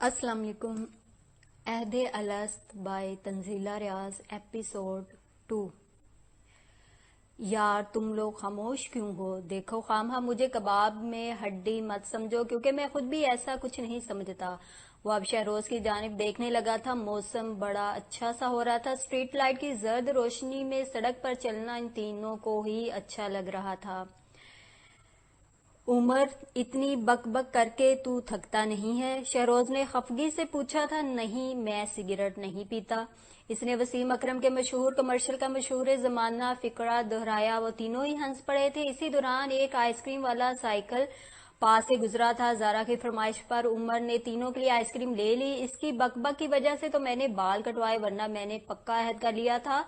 अस्सलाम वालेकुम। अहद अलस्त बाय तंजीला रियाज एपिसोड 2। यार तुम लोग खामोश क्यों हो? देखो खामहा मुझे कबाब में हड्डी मत समझो, क्योंकि मैं खुद भी ऐसा कुछ नहीं समझता। वो अब शहरोज की जानिब देखने लगा था। मौसम बड़ा अच्छा सा हो रहा था। स्ट्रीट लाइट की जर्द रोशनी में सड़क पर चलना इन तीनों को ही अच्छा लग रहा था। उमर, इतनी बक करके तू थकता नहीं है? शहरोज ने खफगी से पूछा था। नहीं, मैं सिगरेट नहीं पीता। इसने वसीम अकरम के मशहूर कमर्शियल का मशहूर जमाना फिकरा दोहराया। वो तीनों ही हंस पड़े थे। इसी दौरान एक आइसक्रीम वाला साइकिल पास से गुजरा था। जारा की फरमाइश पर उमर ने तीनों के लिए आइसक्रीम ले ली। इसकी बक की वजह से तो मैंने बाल कटवाए, वरना मैंने पक्का अहद कर लिया था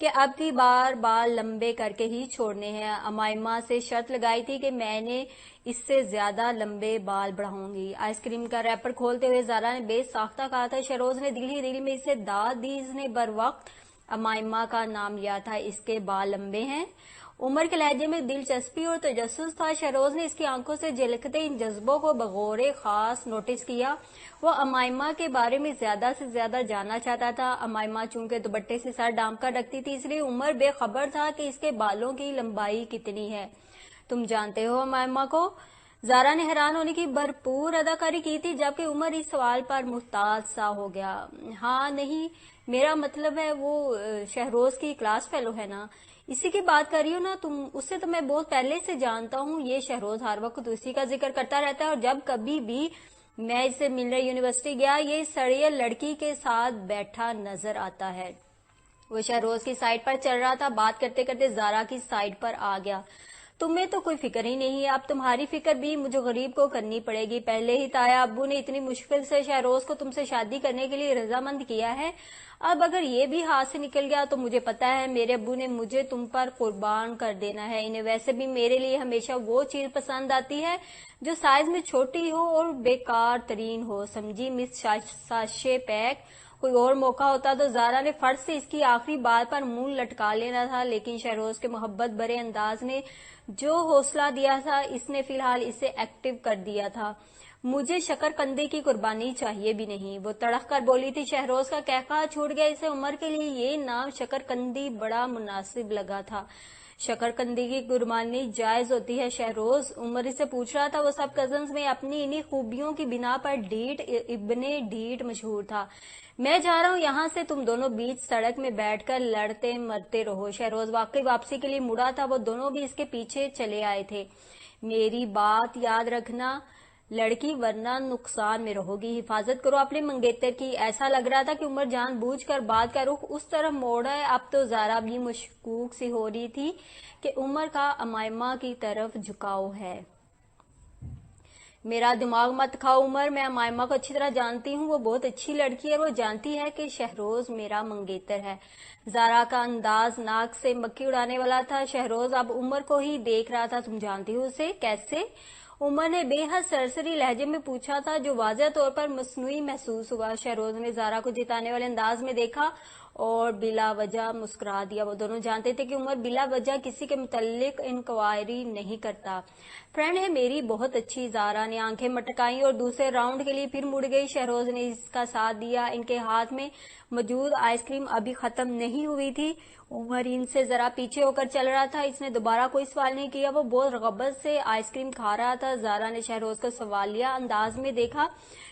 कि अब की बार बाल लंबे करके ही छोड़ने हैं। अमाइमा से शर्त लगाई थी कि मैंने इससे ज्यादा लंबे बाल बढ़ाऊंगी। आइसक्रीम का रैपर खोलते हुए जारा ने बेसाख्ता कहा था। शहरोज ने दिल ही दिल में इसे दाद दी। इसने बर वक्त अमाइमा का नाम लिया था। इसके बाल लंबे हैं। उमर के लहजे में दिलचस्पी और तजस्सुस था। शहरोज ने इसकी आंखों से झलकते इन जज्बों को बगौर खास नोटिस किया। वो अमाइमा के बारे में ज्यादा से ज्यादा जानना चाहता था। अमाइमा चूंकि दुपट्टे से सर ढांप कर रखती थी, इसलिए उमर बेखबर था कि इसके बालों की लंबाई कितनी है। तुम जानते हो अमाइमा को? जारा ने हैरान होने की भरपूर अदाकारी की थी, जबकि उमर इस सवाल पर मुहताज सा हो गया। हाँ, नहीं, मेरा मतलब है वो शहरोज की क्लास फेलो है ना, इसी की बात कर रही हो ना तुम? उससे तो मैं बहुत पहले से जानता हूँ। ये शहरोज हर वक्त उसी का जिक्र करता रहता है, और जब कभी भी मैं इससे मिलने यूनिवर्सिटी गया, ये सड़िया लड़की के साथ बैठा नजर आता है। वो शहरोज की साइड पर चल रहा था। बात करते करते जारा की साइड पर आ गया। तुम्हें तो कोई फिक्र ही नहीं है। अब तुम्हारी फिक्र भी मुझे गरीब को करनी पड़ेगी। पहले ही ताया अब्बू ने इतनी मुश्किल से शहरोज को तुमसे शादी करने के लिए रजामंद किया है। अब अगर ये भी हाथ से निकल गया तो मुझे पता है मेरे अब्बू ने मुझे तुम पर कुर्बान कर देना है। इन्हें वैसे भी मेरे लिए हमेशा वो चीज पसंद आती है जो साइज में छोटी हो और बेकार तरीन हो। समझी मिस साशे पैक? कोई और मौका होता तो जारा ने फर्ज से इसकी आखिरी बात पर मुंह लटका लेना था, लेकिन शहरोज के मोहब्बत भरे अंदाज ने जो हौसला दिया था, इसने फिलहाल इसे एक्टिव कर दिया था। मुझे शकरकंदी की कुर्बानी चाहिए भी नहीं, वो तड़क कर बोली थी। शहरोज का कहका छूट गया। इसे उमर के लिए ये नाम शकरकंदी बड़ा मुनासिब लगा था। शकरकंदी की कुर्बानी जायज होती है शहरोज? उमर इसे पूछ रहा था। वो सब कजन्स में अपनी इन्हीं खूबियों की बिना पर ढीठ इब्ने ढीठ मशहूर था। मैं जा रहा हूँ यहाँ से, तुम दोनों बीच सड़क में बैठकर लड़ते मरते रहो। शहरोज वाकई वापसी के लिए मुड़ा था। वो दोनों भी इसके पीछे चले आए थे। मेरी बात याद रखना लड़की, वरना नुकसान में रहोगी। हिफाजत करो अपने मंगेतर की। ऐसा लग रहा था कि उमर जानबूझकर बात का रुख उस तरफ मोड़ा है। अब तो जारा भी मशकूक सी हो रही थी कि उमर का अमाइमा की तरफ झुकाव है। मेरा दिमाग मत खाओ उमर, मैं अमाइमा को अच्छी तरह जानती हूँ। वो बहुत अच्छी लड़की है। वो जानती है कि शहरोज मेरा मंगेतर है। जारा का अंदाज नाक से मक्खी उड़ाने वाला था। शहरोज अब उमर को ही देख रहा था। तुम जानती हो उसे? कैसे? उमर ने बेहद सरसरी लहजे में पूछा था, जो वाज़ह तौर पर मसनूई महसूस हुआ। शहरोज ने जारा को जिताने वाले अंदाज में देखा और बिला वजह मुस्कुरा दिया। वो दोनों जानते थे कि उमर बिला वजह किसी के मुतल्लिक इंक्वायरी नहीं करता। फ्रेंड है मेरी, बहुत अच्छी। जारा ने आंखें मटकाई और दूसरे राउंड के लिए फिर मुड़ गई। शहरोज ने इसका साथ दिया। इनके हाथ में मौजूद आइसक्रीम अभी खत्म नहीं हुई थी। उमर इनसे जरा पीछे होकर चल रहा था। इसने दोबारा कोई सवाल नहीं किया। वो बहुत रगबत से आइसक्रीम खा रहा था। जारा ने शहरोज को सवालिया अंदाज में देखा।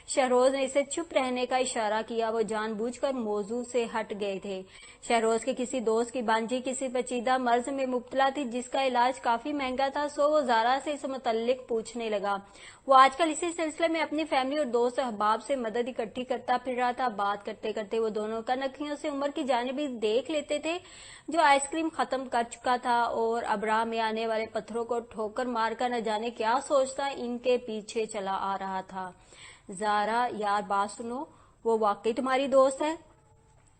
शहरोज ने इसे चुप रहने का इशारा किया। वो जानबूझकर मौजू से हट गए थे। शहरोज के किसी दोस्त की बांझी किसी पेचीदा मर्ज में मुब्तला थी, जिसका इलाज काफी महंगा था। सो वो जारा से इस मुतल्लिक पूछने लगा। वो आजकल इसी सिलसिले में अपनी फैमिली और दोस्त अहबाब से मदद इकट्ठी करता फिर रहा था। बात करते करते वो दोनों कनखियों से उमर की जानिब देख लेते थे, जो आइसक्रीम खत्म कर चुका था और अब राह में आने वाले पत्थरों को ठोकर मारकर न जाने क्या सोचता इनके पीछे चला आ रहा था। जारा, यार बात सुनो, वो वाकई तुम्हारी दोस्त है?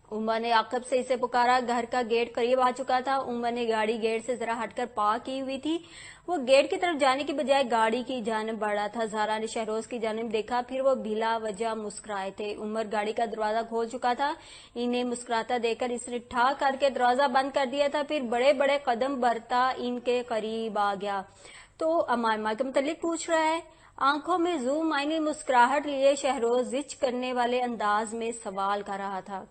उमर ने आकब से इसे पुकारा। घर का गेट करीब आ चुका था। उमर ने गाड़ी गेट से जरा हटकर पार्क की हुई थी। वो गेट की तरफ जाने की बजाय गाड़ी की जानब बढ़ा था। जारा ने शहरोज की जानब देखा, फिर वो बिला वजह मुस्कुराए थे। उमर गाड़ी का दरवाजा खोल चुका था। इन्हें मुस्कुराता देखकर इसने ठा करके दरवाजा बंद कर दिया था। फिर बड़े बड़े कदम बढ़ता इनके करीब आ गया। तो अमाइमा के मुतल्लिक पूछ रहा है? آنکھوں میں زوم آئینی مسکراہٹ لیے شہروز زچ کرنے والے انداز میں سوال کر رہا تھا۔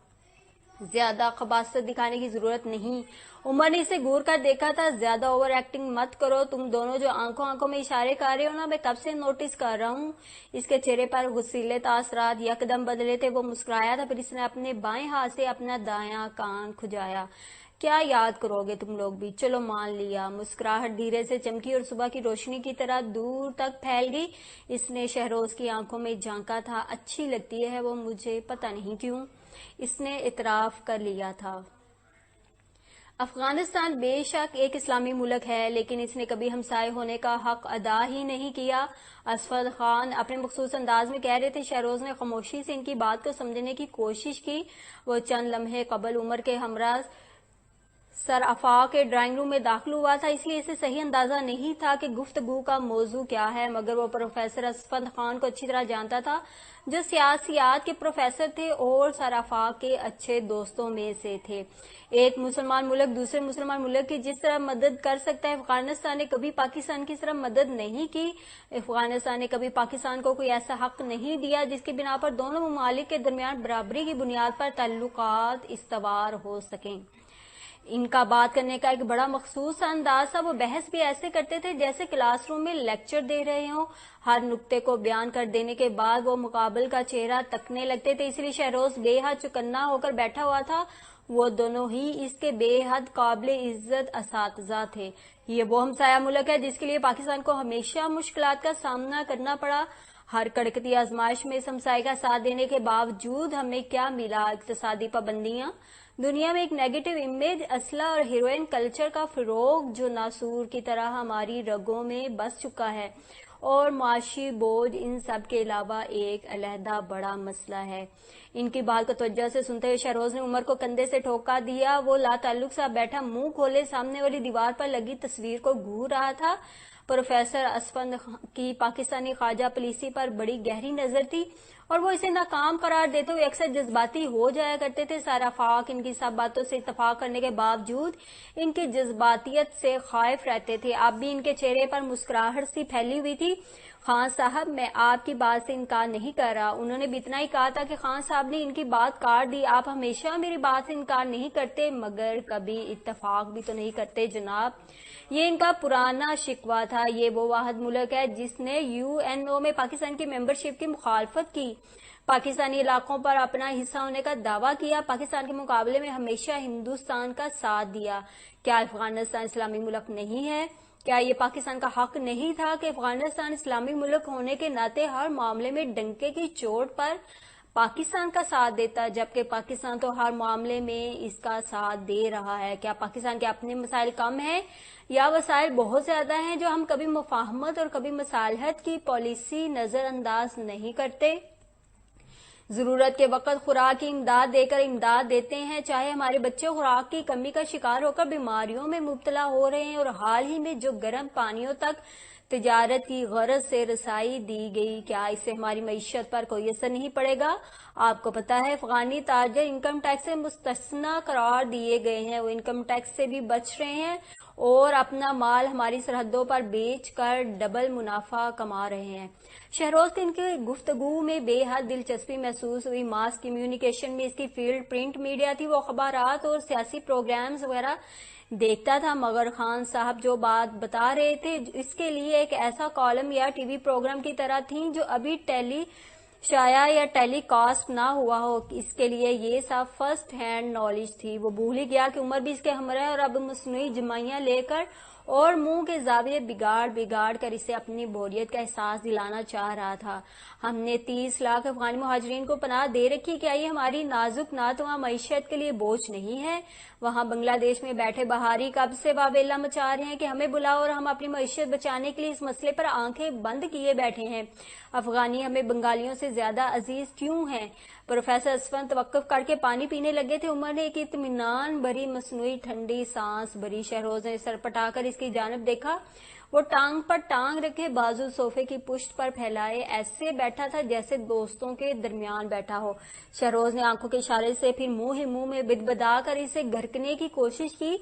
زیادہ خباثت دکھانے کی ضرورت نہیں۔ عمر نے اسے گور کر دیکھا تھا۔ زیادہ اوور ایکٹنگ مت کرو، تم دونوں جو آنکھوں میں اشارے کر رہے ہو نا، میں کب سے نوٹس کر رہا ہوں۔ اس کے چہرے پر غصیلے تاثرات یکدم بدلے تھے۔ وہ مسکرایا تھا، پھر اس نے اپنے بائیں ہاتھ سے اپنا دایاں کان کھجایا۔ کیا یاد کرو گے تم لوگ بھی؟ چلو مان لیا۔ مسکراہٹ دھیرے سے چمکی اور صبح کی روشنی کی طرح دور تک پھیل گئی۔ اس نے شہروز کی آنکھوں میں جھانکا تھا۔ اچھی لگتی ہے وہ مجھے، پتہ نہیں کیوں، اس نے اعتراف کر لیا تھا۔ افغانستان بے شک ایک اسلامی ملک ہے، لیکن اس نے کبھی ہمسائے ہونے کا حق ادا ہی نہیں کیا۔ اسفد خان اپنے مخصوص انداز میں کہہ رہے تھے۔ شہروز نے خاموشی سے ان کی بات کو سمجھنے کی کوشش کی۔ وہ چند لمحے قبل عمر کے ہمراہ سر آفاق کے ڈرائنگ روم میں داخل ہوا تھا، اس لیے اسے صحیح اندازہ نہیں تھا کہ گفتگو کا موضوع کیا ہے، مگر وہ پروفیسر اسفد خان کو اچھی طرح جانتا تھا، جو سیاسیات کے پروفیسر تھے اور سر آفاق کے اچھے دوستوں میں سے تھے۔ ایک مسلمان ملک دوسرے مسلمان ملک کی جس طرح مدد کر سکتا ہے، افغانستان نے کبھی پاکستان کی طرح مدد نہیں کی۔ افغانستان نے کبھی پاکستان کو کوئی ایسا حق نہیں دیا جس کی بنا پر دونوں ممالک کے درمیان برابری کی بنیاد پر تعلقات استوار ہو سکیں۔ ان کا بات کرنے کا ایک بڑا مخصوص انداز تھا۔ وہ بحث بھی ایسے کرتے تھے جیسے کلاس روم میں لیکچر دے رہے ہوں۔ ہر نقطے کو بیان کر دینے کے بعد وہ مقابل کا چہرہ تکنے لگتے تھے، اس لیے شہروز بے حد چوکنا ہو کر بیٹھا ہوا تھا۔ وہ دونوں ہی اس کے بے حد قابل عزت اساتذہ تھے۔ یہ وہ ہمسایہ ملک ہے جس کے لیے پاکستان کو ہمیشہ مشکلات کا سامنا کرنا پڑا۔ ہر کڑکتی آزمائش میں اس ہمسائے کا ساتھ دینے کے باوجود ہمیں کیا ملا؟ اقتصادی پابندیاں، دنیا میں ایک نیگیٹو امیج، اسلحہ اور ہیروئن کلچر کا فروغ جو ناسور کی طرح ہماری رگوں میں بس چکا ہے، اور معاشی بوجھ، ان سب کے علاوہ ایک علیحدہ بڑا مسئلہ ہے۔ ان کی بات کو توجہ سے سنتے ہوئے شہروز نے عمر کو کندھے سے ٹھوکا دیا۔ وہ لا تعلق سا بیٹھا منہ کھولے سامنے والی دیوار پر لگی تصویر کو گھور رہا تھا۔ پروفیسر اسفند کی پاکستانی خواجہ پالیسی پر بڑی گہری نظر تھی، اور وہ اسے ناکام قرار دیتے ہوئے اکثر جذباتی ہو جایا کرتے تھے۔ سارا آفاق ان کی سب باتوں سے اتفاق کرنے کے باوجود ان کی جذباتیت سے خائف رہتے تھے۔ اب بھی ان کے چہرے پر مسکراہٹ سی پھیلی ہوئی تھی۔ خان صاحب، میں آپ کی بات سے انکار نہیں کر رہا۔ انہوں نے بھی اتنا ہی کہا تھا کہ خان صاحب نے ان کی بات کاٹ دی۔ آپ ہمیشہ میری بات سے انکار نہیں کرتے، مگر کبھی اتفاق بھی تو نہیں کرتے جناب۔ یہ ان کا پرانا شکوہ تھا۔ یہ وہ واحد ملک ہے جس نے UN میں پاکستان کی ممبرشپ کی مخالفت کی، پاکستانی علاقوں پر اپنا حصہ ہونے کا دعویٰ کیا، پاکستان کے مقابلے میں ہمیشہ ہندوستان کا ساتھ دیا۔ کیا افغانستان اسلامی ملک نہیں ہے؟ کیا یہ پاکستان کا حق نہیں تھا کہ افغانستان اسلامی ملک ہونے کے ناطے ہر معاملے میں ڈنکے کی چوٹ پر پاکستان کا ساتھ دیتا، جبکہ پاکستان تو ہر معاملے میں اس کا ساتھ دے رہا ہے؟ کیا پاکستان کے اپنے مسائل کم ہیں یا وسائل بہت زیادہ ہیں جو ہم کبھی مفاہمت اور کبھی مصالحت کی پالیسی نظر انداز نہیں کرتے؟ ضرورت کے وقت خوراک کی امداد دے کر امداد دیتے ہیں، چاہے ہمارے بچے خوراک کی کمی کا شکار ہو کر بیماریوں میں مبتلا ہو رہے ہیں، اور حال ہی میں جو گرم پانیوں تک تجارت کی غرض سے رسائی دی گئی، کیا اس سے ہماری معیشت پر کوئی اثر نہیں پڑے گا؟ آپ کو پتا ہے افغانی تاجر انکم ٹیکس سے مستثنی قرار دیے گئے ہیں، وہ انکم ٹیکس سے بھی بچ رہے ہیں اور اپنا مال ہماری سرحدوں پر بیچ کر ڈبل منافع کما رہے ہیں۔ شہروز کو ان کی گفتگو میں بے حد دلچسپی محسوس ہوئی۔ ماس کمیونیکیشن میں اس کی فیلڈ پرنٹ میڈیا تھی، وہ اخبارات اور سیاسی پروگرامز وغیرہ دیکھتا تھا، مگر خان صاحب جو بات بتا رہے تھے اس کے لیے ایک ایسا کالم یا ٹی وی پروگرام کی طرح تھیں جو ابھی ٹیلی شائع یا ٹیلی کاسٹ نہ ہوا ہو۔ اس کے لیے یہ سب فرسٹ ہینڈ نالج تھی۔ وہ بھول ہی گیا کہ عمر بھی اس کے ہمراہ ہے، اور اب مصنوعی جمائیاں لے کر اور منہ کے زاویے بگاڑ کر اسے اپنی بوریت کا احساس دلانا چاہ رہا تھا۔ ہم نے 30 لاکھ افغانی مہاجرین کو پناہ دے رکھی، کیا یہ ہماری نازک ناتواں معیشت کے لیے بوجھ نہیں ہے؟ وہاں بنگلہ دیش میں بیٹھے بہاری کب سے واویلا مچا رہے ہیں کہ ہمیں بلاؤ، اور ہم اپنی معیشت بچانے کے لیے اس مسئلے پر آنکھیں بند کیے بیٹھے ہیں۔ افغانی ہمیں بنگالیوں سے زیادہ عزیز کیوں ہیں؟ پروفیسر اسفند توقف کر کے پانی پینے لگے تھے۔ عمر نے ایک اطمینان بھری مصنوعی ٹھنڈی سانس بھری۔ شہروز نے سر پٹا کر اس کی جانب دیکھا۔ وہ ٹانگ پر ٹانگ رکھے بازو صوفے کی پشت پر پھیلائے ایسے بیٹھا تھا جیسے دوستوں کے درمیان بیٹھا ہو۔ شہروز نے آنکھوں کے اشارے سے پھر منہ ہی منہ میں بدبدا کر اسے گھرکنے کی کوشش کی۔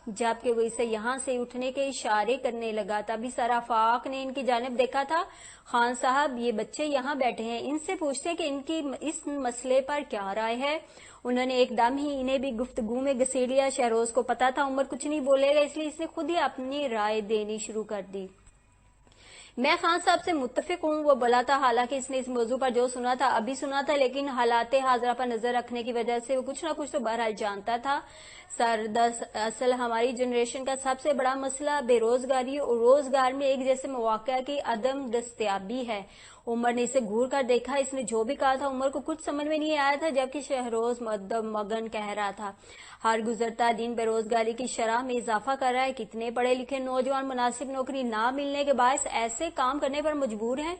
जबकि वो इसे यहाँ से उठने के इशारे करने लगा। तभी सराफाक ने इनकी जानिब देखा था। खान साहब, ये बच्चे यहाँ बैठे हैं, इनसे पूछते कि इनकी इस मसले पर क्या राय है। उन्होंने एकदम ही इन्हें भी गुफ्तगू में घसीट लिया। शहरोज को पता था उमर कुछ नहीं बोलेगा, इसलिए इसने खुद ही अपनी राय देनी शुरू कर दी। मैं खान साहब से मुत्तफिक हूँ, वो बोला था। हालांकि इसने इस मौजू पर जो सुना था अभी सुना था, लेकिन हालात हाजरा पर नजर रखने की वजह से वो कुछ ना कुछ तो बहरहाल जानता था। सर, दरअसल हमारी जनरेशन का सबसे बड़ा मसला बेरोजगारी और रोजगार में एक जैसे मौका की अदम दस्तयाबी है। उमर ने इसे घूर कर देखा। इसने जो भी कहा था उमर को कुछ समझ में नहीं आया था, जबकि शहरोज मगन कह रहा था। हर गुजरता दिन बेरोजगारी की शरह में इजाफा कर रहा है। कितने पढ़े लिखे नौजवान मुनासिब नौकरी ना मिलने के बायस ऐसे काम करने पर मजबूर हैं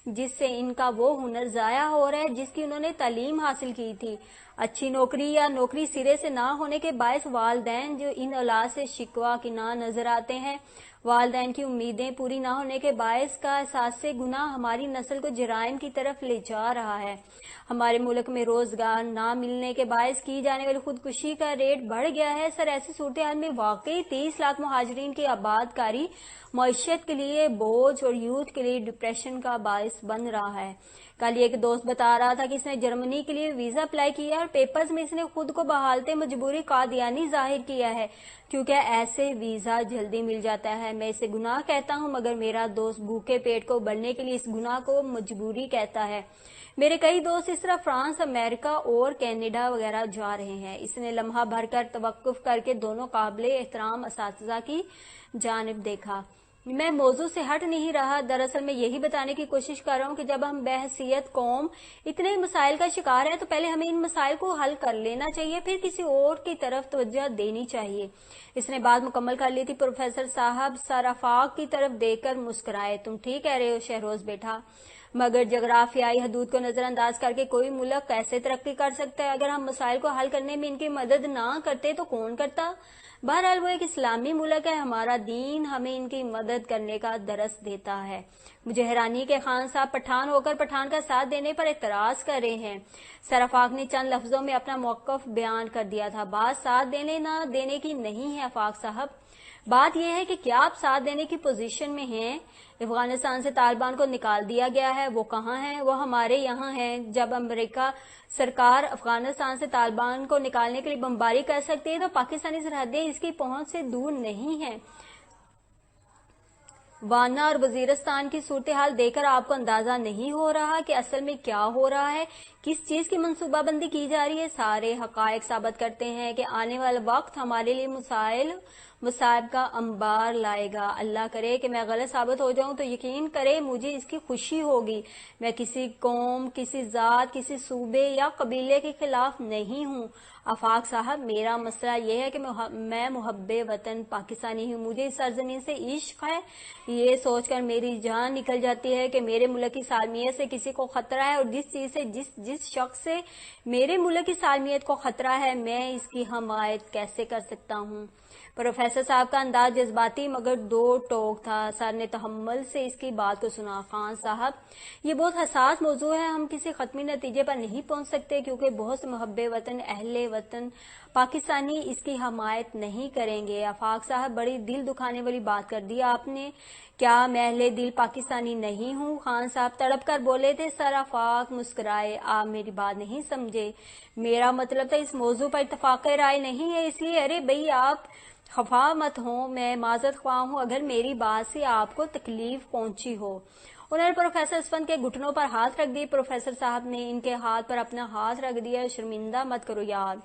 जिससे इनका वो हुनर जाया हो रहा है जिसकी उन्होंने तालीम हासिल की थी। अच्छी नौकरी या नौकरी सिरे से ना होने के बायस वालदैन जो इन औलाद से शिकवा की ना नजर आते हैं, वालदैन की उम्मीदें पूरी ना होने के बायस का एहसास से गुनाह हमारी नस्ल को जराइम की तरफ ले जा रहा है। हमारे मुल्क में रोजगार ना मिलने के बायस की जाने वाली खुदकुशी का रेट बढ़ गया है। सर, ऐसी सूरत हाल में वाकई 30 लाख मुहाजिरीन की आबादकारी मईशत के लिए बोझ और यूथ के लिए डिप्रेशन का बायस बन रहा है। कल एक दोस्त बता रहा था कि इसने जर्मनी के लिए वीजा अप्लाई किया और पेपर्स में इसने खुद को बहालते मजबूरी कादियानी जाहिर किया है, क्योंकि ऐसे वीजा जल्दी मिल जाता है। मैं इसे गुनाह कहता हूं, मगर मेरा दोस्त भूखे पेट को बढ़ने के लिए इस गुनाह को मजबूरी कहता है। मेरे कई दोस्त इस तरह फ्रांस, अमेरिका और कनाडा वगैरह जा रहे हैं। इसने लम्हा भरकर तवक्कुफ करके दोनों काबिले एहतराम असातिज़ा की जानिब देखा। मैं मौजू से हट नहीं रहा। दरअसल मैं यही बताने की कोशिश कर रहा हूँ कि जब हम बहसीयत कौम इतने मसाइल का शिकार है तो पहले हमें इन मसाइल को हल कर लेना चाहिए, फिर किसी और की तरफ तवज्जो देनी चाहिए। इसने बात मुकम्मल कर ली थी। प्रोफेसर साहब सराफाक की तरफ देखकर मुस्कुराए। तुम ठीक कह रहे हो शहरोज बेटा, मगर जगराफियाई हदूद को नजरअंदाज करके कोई मुल्क कैसे तरक्की कर सकता है? अगर हम मसाइल को हल करने में इनकी मदद ना करते तो कौन करता? बहरहाल वो एक इस्लामी मुल्क है, हमारा दीन हमें इनकी मदद करने का दरस देता है। मुझे हैरानी के खान साहब पठान होकर पठान का साथ देने पर एतराज कर रहे हैं। सराफाक ने चंद लफ्जों में अपना मौकफ बयान कर दिया था। बात साथ देने ना देने की नहीं है आफाक साहब, बात यह है कि क्या आप साथ देने की पोजीशन में हैं? अफगानिस्तान से तालिबान को निकाल दिया गया है, वो कहाँ है? वो हमारे यहाँ है। जब अमेरिका सरकार अफगानिस्तान से तालिबान को निकालने के लिए बमबारी कर सकती है तो पाकिस्तानी सरहदें इसकी पहुंच से दूर नहीं है। वाना और वजीरस्तान की सूरत हाल देखकर आपको अंदाजा नहीं हो रहा कि असल में क्या हो रहा है, किस चीज की मंसूबाबंदी की जा रही है? सारे हकायक साबित करते हैं कि आने वाला वक्त हमारे लिए मुसाइब का अंबार लाएगा। अल्लाह करे कि मैं गलत साबित हो जाऊं तो यकीन करे मुझे इसकी खुशी होगी। मैं किसी कौम, किसी जात, किसी सूबे या कबीले के खिलाफ नहीं हूँ आफाक साहब। मेरा मसला यह है कि मैं मुहब्बे वतन पाकिस्तानी हूँ। मुझे इस सरजमीन से इश्क है। ये सोचकर मेरी जान निकल जाती है कि मेरे मुल्क की सालमियत से किसी को खतरा है, और जिस चीज से जिस शख्स से मेरे मुल्क की सालमियत को खतरा है मैं इसकी हमायत कैसे कर सकता हूँ? प्रोफेसर साहब का अंदाज जज्बाती मगर दो टोक था। सर ने तहम्मुल से इसकी बात को सुना। खान साहब, ये बहुत हसास मौजू है, हम किसी खत्मी नतीजे पर नहीं पहुंच सकते क्योंकि बहुत से मुहब्बे वतन, अहले वतन पाकिस्तानी इसकी हमायत नहीं करेंगे। आफाक साहब, बड़ी दिल दुखाने वाली बात कर दी आपने। क्या मैं अहले दिल पाकिस्तानी नहीं हूँ? खान साहब तड़प कर बोले थे। सर आफाक मुस्कुराए। आप मेरी बात नहीं समझे, मेरा मतलब था इस मौजू पर इत्तफाक राय नहीं है, इसलिए अरे भाई आप खफा मत हो, मैं माजरत ख्वाह हूं अगर मेरी बात से आपको तकलीफ पहुंची हो। उन्होंने प्रोफेसर असफंद के घुटनों पर हाथ रख दिए। प्रोफेसर साहब ने इनके हाथ पर अपना हाथ रख दिया। शर्मिंदा मत करो यार।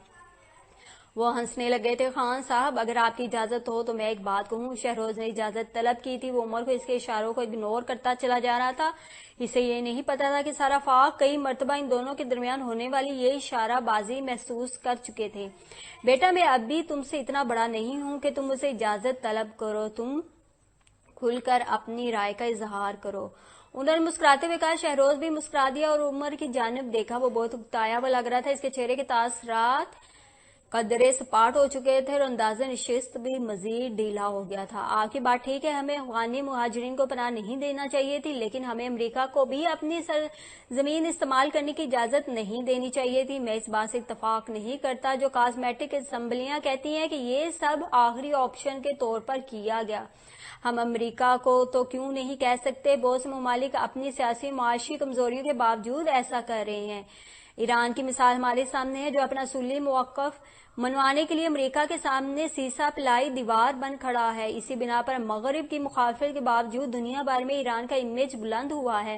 वो हंसने लगे थे। खान साहब, अगर आपकी इजाजत हो तो मैं एक बात कहूँ। शहरोज ने इजाजत तलब की थी। वो उमर को इसके इशारों को इग्नोर करता चला जा रहा था। इसे ये नहीं पता था कि सराफाक कई मर्तबा इन दोनों के दरमियान होने वाली ये इशाराबाजी महसूस कर चुके थे। बेटा, मैं अब भी तुमसे इतना बड़ा नहीं हूं कि तुम मुझसे इजाजत तलब करो, तुम खुलकर अपनी राय का इजहार करो। उन्होंने मुस्कुराते हुए कहा। शहरोज भी मुस्कुरा दिया और उमर की जानिब देखा। वो बहुत उकताया हुआ लग रहा था। इसके चेहरे के तासरात قدرے سپاٹ ہو چکے تھے اور انداز نشست بھی مزید ڈھیلا ہو گیا تھا۔ آپ کی بات ٹھیک ہے، ہمیں افغانی مہاجرین کو پناہ نہیں دینا چاہیے تھی، لیکن ہمیں امریکہ کو بھی اپنی سرزمین استعمال کرنے کی اجازت نہیں دینی چاہیے تھی۔ میں اس بات سے اتفاق نہیں کرتا جو کاسمیٹک اسمبلیاں کہتی ہیں کہ یہ سب آخری آپشن کے طور پر کیا گیا۔ ہم امریکہ کو تو کیوں نہیں کہہ سکتے؟ بہت سے ممالک اپنی سیاسی معاشی کمزوریوں کے باوجود ایسا کر رہے ہیں۔ ایران کی مثال ہمارے سامنے ہے، جو اپنا اصولی موقف منوانے کے لیے امریکہ کے سامنے سیسا پلائی دیوار بن کھڑا ہے۔ اسی بنا پر مغرب کی مخالفت کے باوجود دنیا بھر میں ایران کا امیج بلند ہوا ہے۔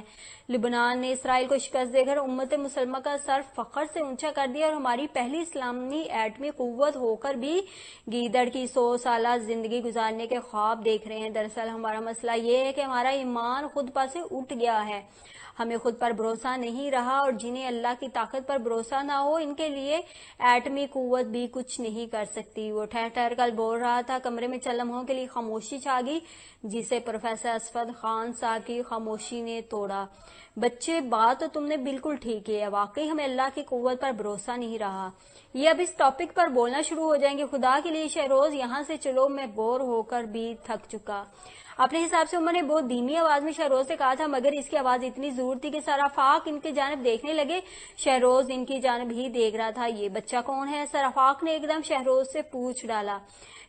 لبنان نے اسرائیل کو شکست دے کر امت مسلمہ کا سر فخر سے اونچا کر دیا اور ہماری پہلی اسلامی ایٹمی قوت ہو کر بھی گیدڑ کی 100 سالہ زندگی گزارنے کے خواب دیکھ رہے ہیں۔ دراصل ہمارا مسئلہ یہ ہے کہ ہمارا ایمان خود پر سے اٹھ گیا ہے، ہمیں خود پر بھروسہ نہیں رہا، اور جنہیں اللہ کی طاقت پر بھروسہ نہ ہو ان کے لیے ایٹمی قوت بھی کچھ نہیں کر سکتی۔ وہ ٹھہر ٹھہر کر بول رہا تھا، کمرے میں چند لمحوں کے لیے خاموشی چھا گئی جسے پروفیسر اسفد خان صاحب کی خاموشی نے توڑا۔ بچے، بات تو تم نے بالکل ٹھیک کی ہے، واقعی ہمیں اللہ کی قوت پر بھروسہ نہیں رہا۔ یہ اب اس ٹاپک پر بولنا شروع ہو جائیں گے؟ خدا کے لیے شہروز یہاں سے چلو، میں بور ہو کر بھی تھک چکا۔ اپنے حساب سے عمر نے بہت دھیمی آواز میں شہروز سے کہا تھا، مگر اس کی آواز اتنی ضرور تھی کہ سرافاق ان کی جانب دیکھنے لگے۔ شہروز ان کی جانب ہی دیکھ رہا تھا۔ یہ بچہ کون ہے؟ سرافاق نے ایک دم شہروز سے پوچھ ڈالا۔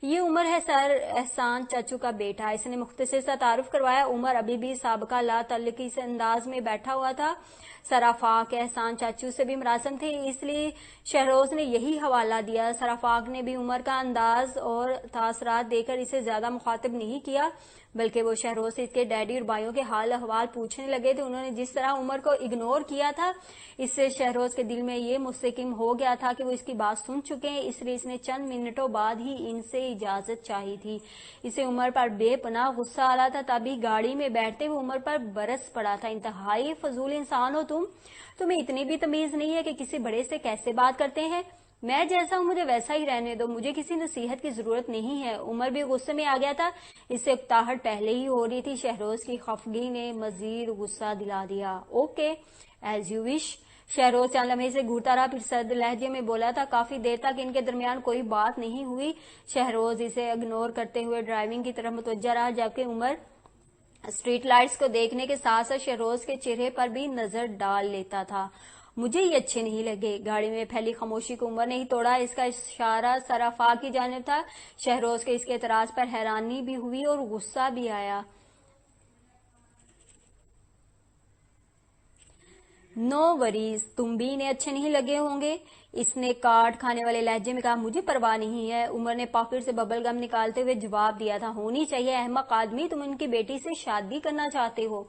یہ عمر ہے سر احسان چاچو کا بیٹا، اس نے مختصر سا تعارف کروایا۔ عمر ابھی بھی سابقہ لا تعلقی سے انداز میں بیٹھا ہوا تھا۔ سرافاق احسان چاچو سے بھی مراسم تھے، اس لیے شہروز نے یہی حوالہ دیا۔ سرافاق نے بھی عمر کا انداز اور تاثرات دیکھ کر اسے زیادہ مخاطب نہیں کیا، بلکہ وہ شہروز سے اس کے ڈیڈی اور بھائیوں کے حال احوال پوچھنے لگے تھے۔ انہوں نے جس طرح عمر کو اگنور کیا تھا، اس سے شہروز کے دل میں یہ مستحکم ہو گیا تھا کہ وہ اس کی بات سن چکے ہیں، اس لیے اس نے چند منٹوں بعد ہی ان سے اجازت چاہی تھی۔ اسے عمر پر بے پناہ غصہ آ رہا تھا، تبھی گاڑی میں بیٹھتے ہوئے عمر پر برس پڑا تھا، انتہائی فضول انسان ہو تمہیں اتنی بھی تمیز نہیں ہے کہ کسی بڑے سے کیسے بات کرتے ہیں؟ میں جیسا ہوں مجھے ویسا ہی رہنے دو، مجھے کسی نصیحت کی ضرورت نہیں ہے۔ عمر بھی غصے میں آ گیا تھا، اس سے اکتاہٹ پہلے ہی ہو رہی تھی۔ شہروز کی خفگی نے مزید غصہ دلا دیا۔ Okay, as you wish. Shahroz چند لمحے سے گھورتا رہا، پھر سرد لہجے میں بولا تھا۔ کافی دیر تک ان کے درمیان کوئی بات نہیں ہوئی۔ شہروز اسے اگنور کرتے ہوئے ڈرائیونگ کی طرف متوجہ رہا، جبکہ عمر اسٹریٹ لائٹس کو دیکھنے کے ساتھ ساتھ شہروز کے چہرے پر بھی نظر ڈال لیتا تھا۔ مجھے یہ اچھے نہیں لگے۔ گاڑی میں پھیلی خاموشی کو عمر نہیں توڑا، اس کا اشارہ سرافاق کی جانب تھا۔ شہروز کے اس کے اعتراض پر حیرانی بھی ہوئی اور غصہ بھی آیا۔ نو وریز، تم بھی انہیں اچھے نہیں لگے ہوں گے، اس نے کاٹ کھانے والے لہجے میں کہا۔ مجھے پرواہ نہیں ہے، عمر نے پاکٹ سے ببل گم نکالتے ہوئے جواب دیا تھا۔ ہونی چاہیے، احمق آدمی، تم ان کی بیٹی سے شادی کرنا چاہتے ہو۔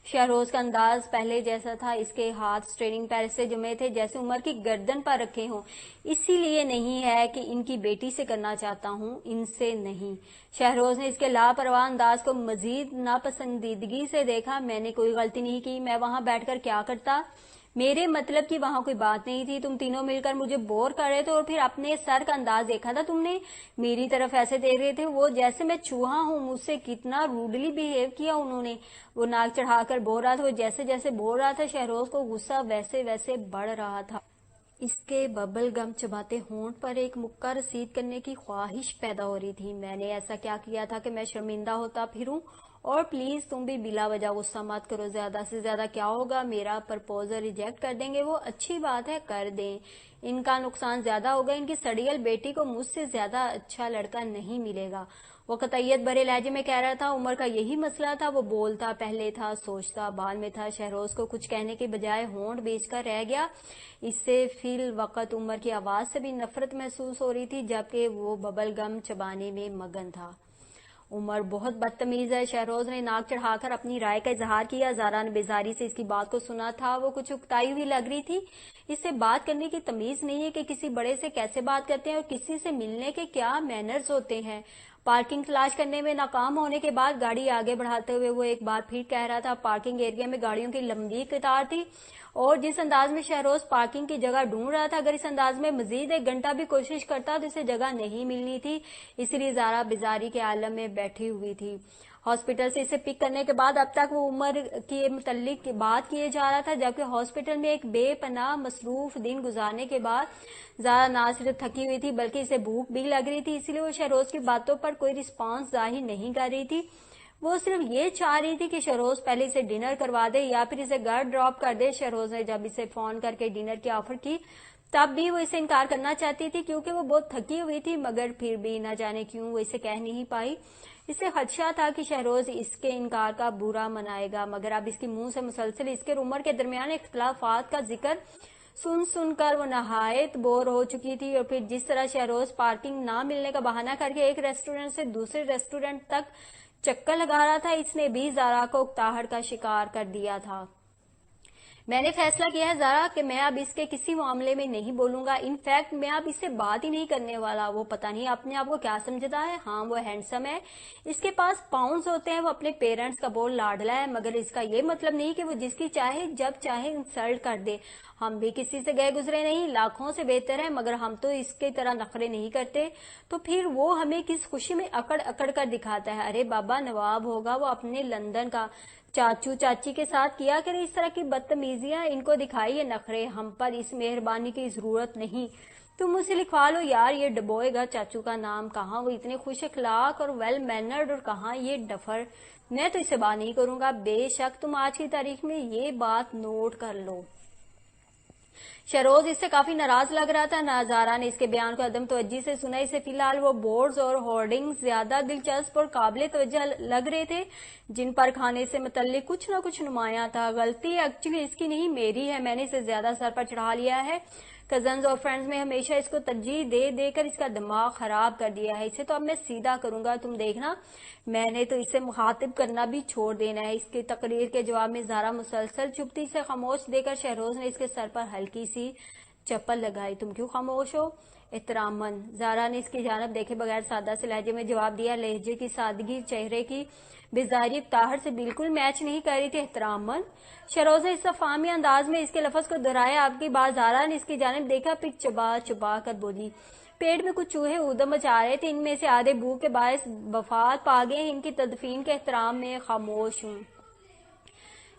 شہروز کا انداز پہلے جیسا تھا، اس کے ہاتھ اسٹیئرنگ پیر سے جمے تھے جیسے عمر کی گردن پر رکھے ہوں۔ اسی لیے نہیں ہے کہ ان کی بیٹی سے کرنا چاہتا ہوں، ان سے نہیں۔ شہروز نے اس کے لاپرواہ انداز کو مزید ناپسندیدگی سے دیکھا۔ میں نے کوئی غلطی نہیں کی، میں وہاں بیٹھ کر کیا کرتا؟ میرے مطلب کہ وہاں کوئی بات نہیں تھی، تم تینوں مل کر مجھے بور کر رہے تھے، اور پھر اپنے سر کا انداز دیکھا تھا تم نے، میری طرف ایسے دیکھ رہے تھے وہ جیسے میں چوہا ہوں۔ مجھ سے کتنا روڈلی بیہیو کیا انہوں نے۔ وہ ناک چڑھا کر بول رہا تھا، وہ جیسے جیسے بول رہا تھا شہروز کو غصہ ویسے ویسے بڑھ رہا تھا۔ اس کے ببل گم چباتے ہونٹ پر ایک مکہ رسید کرنے کی خواہش پیدا ہو رہی تھی۔ میں نے ایسا کیا کیا تھا کہ میں شرمندہ ہوتا پھروں؟ اور پلیز تم بھی بلا وجہ غصہ مت کرو، زیادہ سے زیادہ کیا ہوگا، میرا پرپوزل ریجیکٹ کر دیں گے وہ، اچھی بات ہے کر دیں، ان کا نقصان زیادہ ہوگا، ان کی سڑیل بیٹی کو مجھ سے زیادہ اچھا لڑکا نہیں ملے گا، وہ قطعیت بھرے لہجے میں کہہ رہا تھا۔ عمر کا یہی مسئلہ تھا، وہ بولتا پہلے تھا، سوچتا بعد میں تھا۔ شہروز کو کچھ کہنے کے بجائے ہونٹ بیچ کر رہ گیا۔ اس سے فی الوقت عمر کی آواز سے بھی نفرت محسوس ہو رہی تھی، جبکہ وہ ببل گم چبانے میں مگن تھا۔ عمر بہت بدتمیز ہے، شہروز نے ناک چڑھا کر اپنی رائے کا اظہار کیا۔ زارا نے بیزاری سے اس کی بات کو سنا تھا، وہ کچھ اکتائی ہوئی لگ رہی تھی۔ اس سے بات کرنے کی تمیز نہیں ہے کہ کسی بڑے سے کیسے بات کرتے ہیں اور کسی سے ملنے کے کیا مینرز ہوتے ہیں۔ پارکنگ تلاش کرنے میں ناکام ہونے کے بعد گاڑی آگے بڑھاتے ہوئے وہ ایک بار پھر کہہ رہا تھا، پارکنگ ایریا میں گاڑیوں کی لمبی قطار تھی، اور جس انداز میں شہروز پارکنگ کی جگہ ڈھونڈ رہا تھا، اگر اس انداز میں مزید 1 گھنٹہ بھی کوشش کرتا تو اسے جگہ نہیں ملنی تھی، اس لیے زارا بیزاری کے عالم میں بیٹھی ہوئی تھی۔ हॉस्पिटल से इसे पिक करने के बाद अब तक वो उम्र के मुतल्लिक बात किए जा रहा था, जबकि हॉस्पिटल में एक बेपनाह मसरूफ दिन गुजारने के बाद ज़ारा ना सिर्फ थकी हुई थी बल्कि इसे भूख भी लग रही थी। इसलिए वो शहरोज की बातों पर कोई रिस्पांस जाहिर नहीं कर रही थी। वो सिर्फ ये चाह रही थी कि शहरोज पहले इसे डिनर करवा दे या फिर इसे घर ड्रॉप कर दे। शहरोज ने जब इसे फोन करके डिनर की ऑफर की तब भी वो इसे इनकार करना चाहती थी, क्योंकि वो बहुत थकी हुई थी, मगर फिर भी न जाने क्यों वो इसे कह नहीं पाई। इसे खदशा था कि शहरोज इसके इनकार का बुरा मनाएगा, मगर अब इसके मुंह से मुसलसल इसके और उमर के दरमियान इख्तलाफात का जिक्र सुन सुनकर वो नहायत बोर हो चुकी थी। और फिर जिस तरह शहरोज पार्किंग ना मिलने का बहाना करके एक रेस्टोरेंट से दूसरे रेस्टोरेंट तक चक्कर लगा रहा था, इसने भी ज़ारा को उकताहट का शिकार कर दिया था। मैंने फैसला किया है ज़ारा कि मैं अब इसके किसी मामले में नहीं बोलूंगा। इनफैक्ट मैं अब इससे बात ही नहीं करने वाला। वो पता नहीं अपने आप को क्या समझता है। हाँ, वो हैंडसम है, इसके पास पाउंड्स होते हैं, वो अपने पेरेंट्स का बहुत लाडला है, मगर इसका ये मतलब नहीं कि वो जिसकी चाहे जब चाहे इंसल्ट कर दे। हम भी किसी से गए गुजरे नहीं, लाखों से बेहतर है, मगर हम तो इसके तरह नखरे नहीं करते। तो फिर वो हमें किस खुशी में अकड़ अकड़ कर दिखाता है। अरे बाबा, नवाब होगा वो अपने लंदन का, चाचू चाची के साथ किया करे इस तरह की बदतमीजियां, इनको दिखाइए नखरे, हम पर इस मेहरबानी की जरूरत नहीं। तुम उसे लिखवा लो यार, ये डबोएगा चाचू का नाम। कहाँ वो इतने खुश अखलाक और वेल मैनर्ड, और कहाँ ये डफर। मैं तो इससे बात नहीं करूंगा। बेशक तुम आज की तारीख में ये बात नोट कर लो। शहरोज इससे काफी नाराज लग रहा था। ज़ारा ने इसके बयान को अदम तवज्जी से सुना। इसे फिलहाल वो बोर्ड्स और होर्डिंग्स ज्यादा दिलचस्प और काबिल तवज्जो लग रहे थे, जिन पर खाने से मुतल्लिक कुछ न कुछ नुमाया था। गलती एक्चुअली इसकी नहीं, मेरी है। मैंने इसे ज्यादा सर पर चढ़ा लिया है। कजन्स और फ्रेंड्स में हमेशा इसको तरजीह दे देकर इसका दिमाग खराब कर दिया है। इसे तो अब मैं सीधा करूंगा, तुम देखना। मैंने तो इसे मुखातिब करना भी छोड़ देना है। इसकी तकरीर के जवाब में ज़ारा मुसलसल चुप्ती से खामोश देकर शहरोज ने इसके सर पर हल्की सी चप्पल लगाई। तुम क्यों खामोश हो? एहतरामन। ज़ारा ने इसकी जानब देखे बगैर सादा से लहजे में जवाब दिया। लहजे की सादगी चेहरे की बेजारी ताहर से बिल्कुल मैच नहीं कर रही थी। एहतरामन। शहरोज ने इस फाहमी अंदाज में इसके लफ्ज को दोहराया। आपकी बात। ज़ारा ने इसकी जानब देखा, फिर चबा चबा कर बोली। पेट में कुछ चूहे ऊधम मचा रहे थे, इनमें से आधे भूख के बायस वफात पा गए। इनकी तदफीन के एहतराम में खामोश हूँ।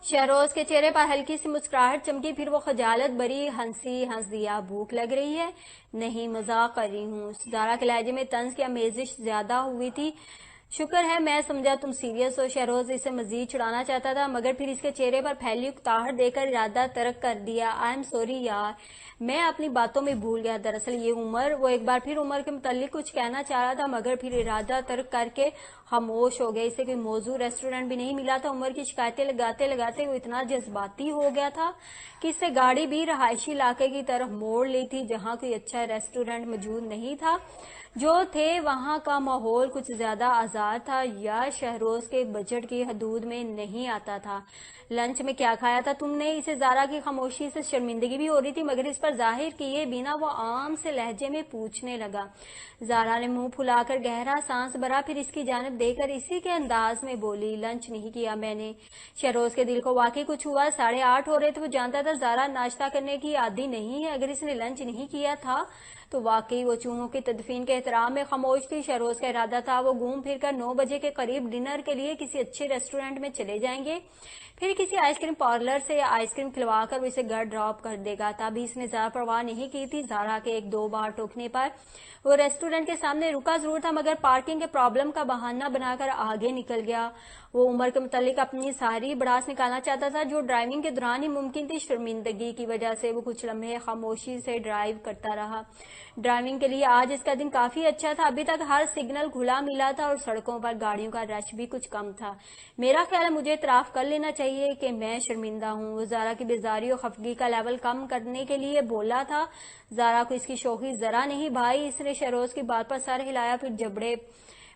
शहरोज के चेहरे पर हल्की सी मुस्कुराहट चमकी, फिर वो खजालत भरी हंसी हंस दिया। भूख लग रही है? नहीं, मजाक कर रही हूँ। ज़ारा के लहजे में तंज की आमेजिश ज्यादा हुई थी। शुक्र है, मैं समझा तुम सीरियस हो। शहरोज इसे मजीद छुड़ाना चाहता था, मगर फिर इसके चेहरे पर फैली उकताहट देकर इरादा तर्क कर दिया। आई एम सॉरी यार, मैं अपनी बातों में भूल गया। दरअसल ये उमर। वो एक बार फिर उमर के मुतालिक कुछ कहना चाह रहा था, मगर फिर इरादा तर्क करके खामोश हो गए। इसे कोई मौजू रेस्टोरेंट भी नहीं मिला था। उमर की शिकायतें लगाते लगाते वो इतना जज्बाती हो गया था कि इससे गाड़ी भी रहायशी इलाके की तरफ मोड़ ली थी, जहां कोई अच्छा रेस्टोरेंट मौजूद नहीं था। जो थे वहां का माहौल कुछ ज्यादा आजाद था या शहरोज के बजट की हदूद में नहीं आता था। लंच में क्या खाया था तुमने? इसे ज़ारा की खामोशी से शर्मिंदगी भी हो रही थी, मगर इस पर जाहिर किए बिना वो आम से लहजे में पूछने लगा। ज़ारा ने मुंह फुलाकर गहरा सांस भरा, फिर इसकी जानिब देकर इसी के अंदाज में बोली, लंच नहीं किया मैंने। शहरोज के दिल को वाकई कुछ हुआ। 8:30 हो रहे थे। वो जानता था ज़ारा नाश्ता करने की आदी नहीं है। अगर इसने लंच नहीं किया था तो वाकई वो चूहों की तदफीन के एहतराम में खामोश थी। शहरोज का इरादा था वो घूम फिर कर 9 बजे के करीब डिनर के लिए किसी अच्छे रेस्टोरेंट में चले जाएंगे, फिर किसी आइसक्रीम पार्लर से आइसक्रीम खिलवाकर वो इसे घर ड्रॉप कर देगा। तभी इसने ज्यादा परवाह नहीं की थी। ज़ारा के 1-2 बार टोकने पर वो रेस्टोरेंट के सामने रुका जरूर था, मगर पार्किंग के प्रॉब्लम का बहाना बनाकर आगे निकल गया। वो उमर के मुतालिक अपनी सारी भड़ास निकालना चाहता था, जो ड्राइविंग के दौरान ही मुमकिन थी। शर्मिंदगी की वजह से वो कुछ लम्हे खामोशी से ड्राइव करता रहा। ड्राइविंग के लिए आज इसका दिन काफी अच्छा था। अभी तक हर सिग्नल खुला मिला था और सड़कों पर गाड़ियों का रश भी कुछ कम था। मेरा ख्याल है मुझे इतराफ कर लेना चाहिए कि मैं शर्मिंदा हूँ। वो ज़ारा की बेजारी और खफगी का लेवल कम करने के लिए बोला था। ज़ारा को इसकी शोखी जरा नहीं भाई। इसने शहरोज की बात पर सर हिलाया, फिर जबड़े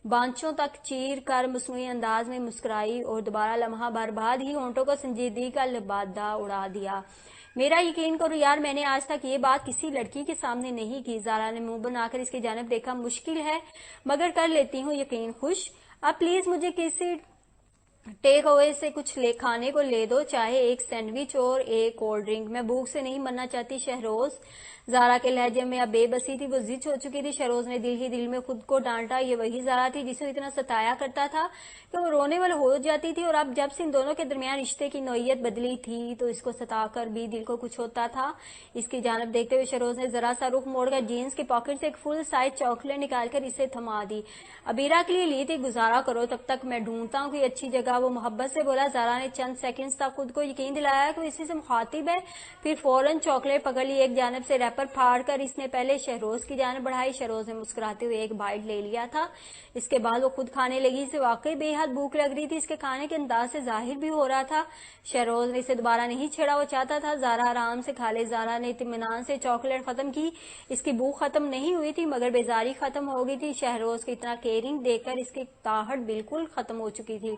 बांचों तक चीर कर मसनूई अंदाज में मुस्कुराई और दोबारा लम्हा बर्बाद ही होंठों को संजीदगी का लिबादा उड़ा दिया। मेरा यकीन करो यार, मैंने आज तक ये बात किसी लड़की के सामने नहीं की। ज़ारा ने मुंह बनाकर इसकी जानिब देखा। मुश्किल है, मगर कर लेती हूँ यकीन। खुश? अब प्लीज मुझे किसी टेक अवे से कुछ खाने को ले दो, चाहे एक सैंडविच और एक कोल्ड ड्रिंक। मैं भूख से नहीं मरना चाहती शहरोज। जारा के लहजे में अब बेबसी थी, वो जिद हो चुकी थी। शहरोज ने दिल ही दिल में खुद को डांटा। ये वही जारा थी जिसे इतना सताया करता था कि वो रोने वाली हो जाती थी, और अब जब से इन दोनों के दरमियान रिश्ते की नौयत बदली थी तो इसको सताकर भी दिल को कुछ होता था। इसकी जानब देखते हुए शहरोज ने जरा सा रुख मोड़कर जीन्स की पॉकेट से एक फुल साइज चॉकलेट निकालकर इसे थमा दी। अबीरा के लिए ली थी, गुजारा करो, तब तक मैं ढूंढता हूँ कोई अच्छी जगह, वो मोहब्बत से बोला। जारा ने चंद सेकंड्स तक खुद को यकीन दिलाया कि वो इसी से मुखातिब है, फिर फौरन चॉकलेट पकड़ ली। एक जानब से रैपर फाड़कर इसने पहले शहरोज की जानब बढ़ाई। शहरोज ने मुस्कुराते हुए एक बाइट ले लिया था। इसके बाद वो खुद खाने लगी। इसे वाकई बेहद भूख लग रही थी, इसके खाने के अंदाज से जाहिर भी हो रहा था। शहरोज ने इसे दोबारा नहीं छेड़ा, वो चाहता था जारा आराम से खा ले। जारा ने इत्मीनान से चॉकलेट खत्म की। इसकी भूख खत्म नहीं हुई थी मगर बेजारी खत्म हो गई थी। शहरोज की इतना केयरिंग देखकर इसकी ताहट बिल्कुल खत्म हो चुकी थी।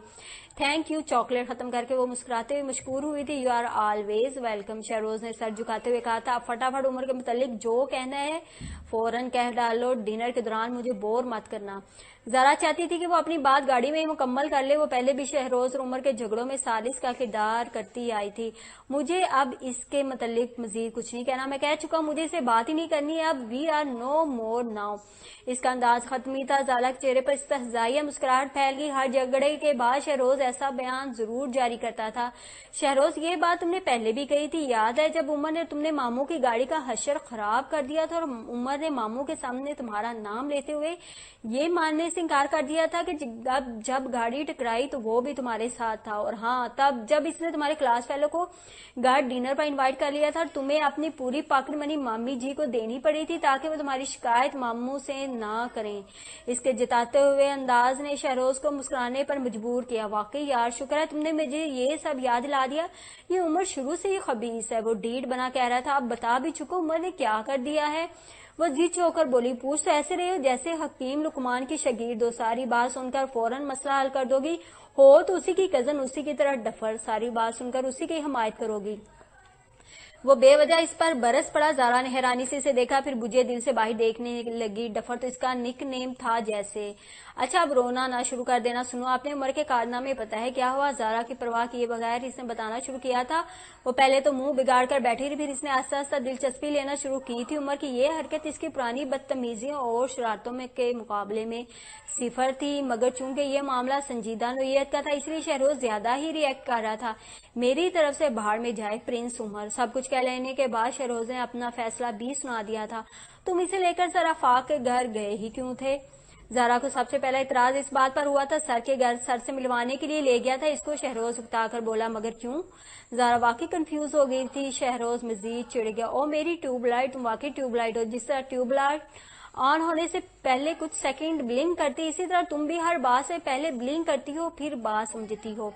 Thank you. चॉकलेट खत्म करके वो मुस्कुराते हुए मशकूर हुई थी। You are always welcome. शहरोज ने सर झुकाते हुए कहा था, अब फटाफट उमर के मुतालिक जो कहना है फौरन कह डालो, डिनर के दौरान मुझे बोर मत करना। जारा चाहती थी कि वो अपनी बात गाड़ी में ही मुकम्मल कर ले। वो पहले भी शहरोज और उमर के झगड़ों में सालिस का किरदार करती आई थी। मुझे अब इसके मुतालिक मजीद कुछ नहीं कहना, मैं कह चुका हूं, मुझे इसे बात ही नहीं करनी है अब। We are no more now. इसका अंदाज खत्मी था। जारा के चेहरे पर इस्तहजाइया मुस्कुराहट फैल गई। हर झगड़े के बाद शहरोज ऐसा बयान जरूर जारी करता था, शहरोज ये बात तुमने पहले भी कही थी, याद है जब उमर ने तुमने मामू की गाड़ी का हशर खराब कर दिया था और उमर ने मामू के सामने तुम्हारा नाम लेते हुए ये मानने से इनकार कर दिया था कि जब गाड़ी टकराई तो वो भी तुम्हारे साथ था। और हाँ, तब जब इसने तुम्हारे क्लास फेलो को घर डिनर पर इनवाइट कर लिया था, तुम्हें अपनी पूरी पॉकेट मनी मामी जी को देनी पड़ी थी ताकि वो तुम्हारी शिकायत मामू से ना करें। इसके जताते हुए अंदाज ने शहरोज को मुस्कुराने पर मजबूर किया। वाकई यार, शुक्र है तुमने मुझे ये सब याद दिला दिया। ये उमर शुरू से ही खबीस है, वो डीड बना कह रहा था। अब बता भी चुको उमर ने क्या कर दिया है। वो जिद होकर बोली, पूछ तो ऐसे रहे हो जैसे हकीम लुकमान की शगीर्द हो। सारी बात सुनकर फौरन मसला हल कर दोगी, हो तो उसी की कजन, उसी की तरह डफर। सारी बात सुनकर उसी की हिमायत करोगी। वो बेवजह इस पर बरस पड़ा। जारा ने हैरानी से इसे देखा, फिर बुझे दिल से बाहर देखने लगी। डफर तो इसका निक नेम था जैसे। अच्छा, अब रोना ना शुरू कर देना। सुनो, आपने उमर के कारनामे पता है क्या हुआ? जारा की परवाह किए बगैर इसने बताना शुरू किया था। वो पहले तो मुंह बिगाड़ कर बैठी रही, फिर इसने आस्ता आस्ता दिलचस्पी लेना शुरू की थी। उमर की ये हरकत इसकी पुरानी बदतमीजियों और शरारतों में के मुकाबले में सिफर थी, मगर चूंकि ये मामला संजीदा नोयत का था इसलिए शहरोज ज्यादा ही रिएक्ट कर रहा था। मेरी तरफ से बाहर में जाए प्रिंस उमर। सब कुछ कह लेने के बाद शहरोज ने अपना फैसला भी सुना दिया था। तुम इसे लेकर जरा फाक के घर गए ही क्यों थे? जारा को सबसे पहला इतराज इस बात पर हुआ था, सर के घर सर से मिलवाने के लिए ले गया था इसको। शहरोज उकताकर बोला, मगर क्यों? जारा वाकई कंफ्यूज हो गई थी। शहरोज मजीद चिढ़ गया, ओ मेरी ट्यूबलाइट, तुम वाकई ट्यूबलाइट हो। जिस तरह ट्यूबलाइट ऑन होने से पहले कुछ सेकंड ब्लिंक करती, इसी तरह तुम भी हर बात से पहले ब्लिंक करती हो फिर बात समझती हो।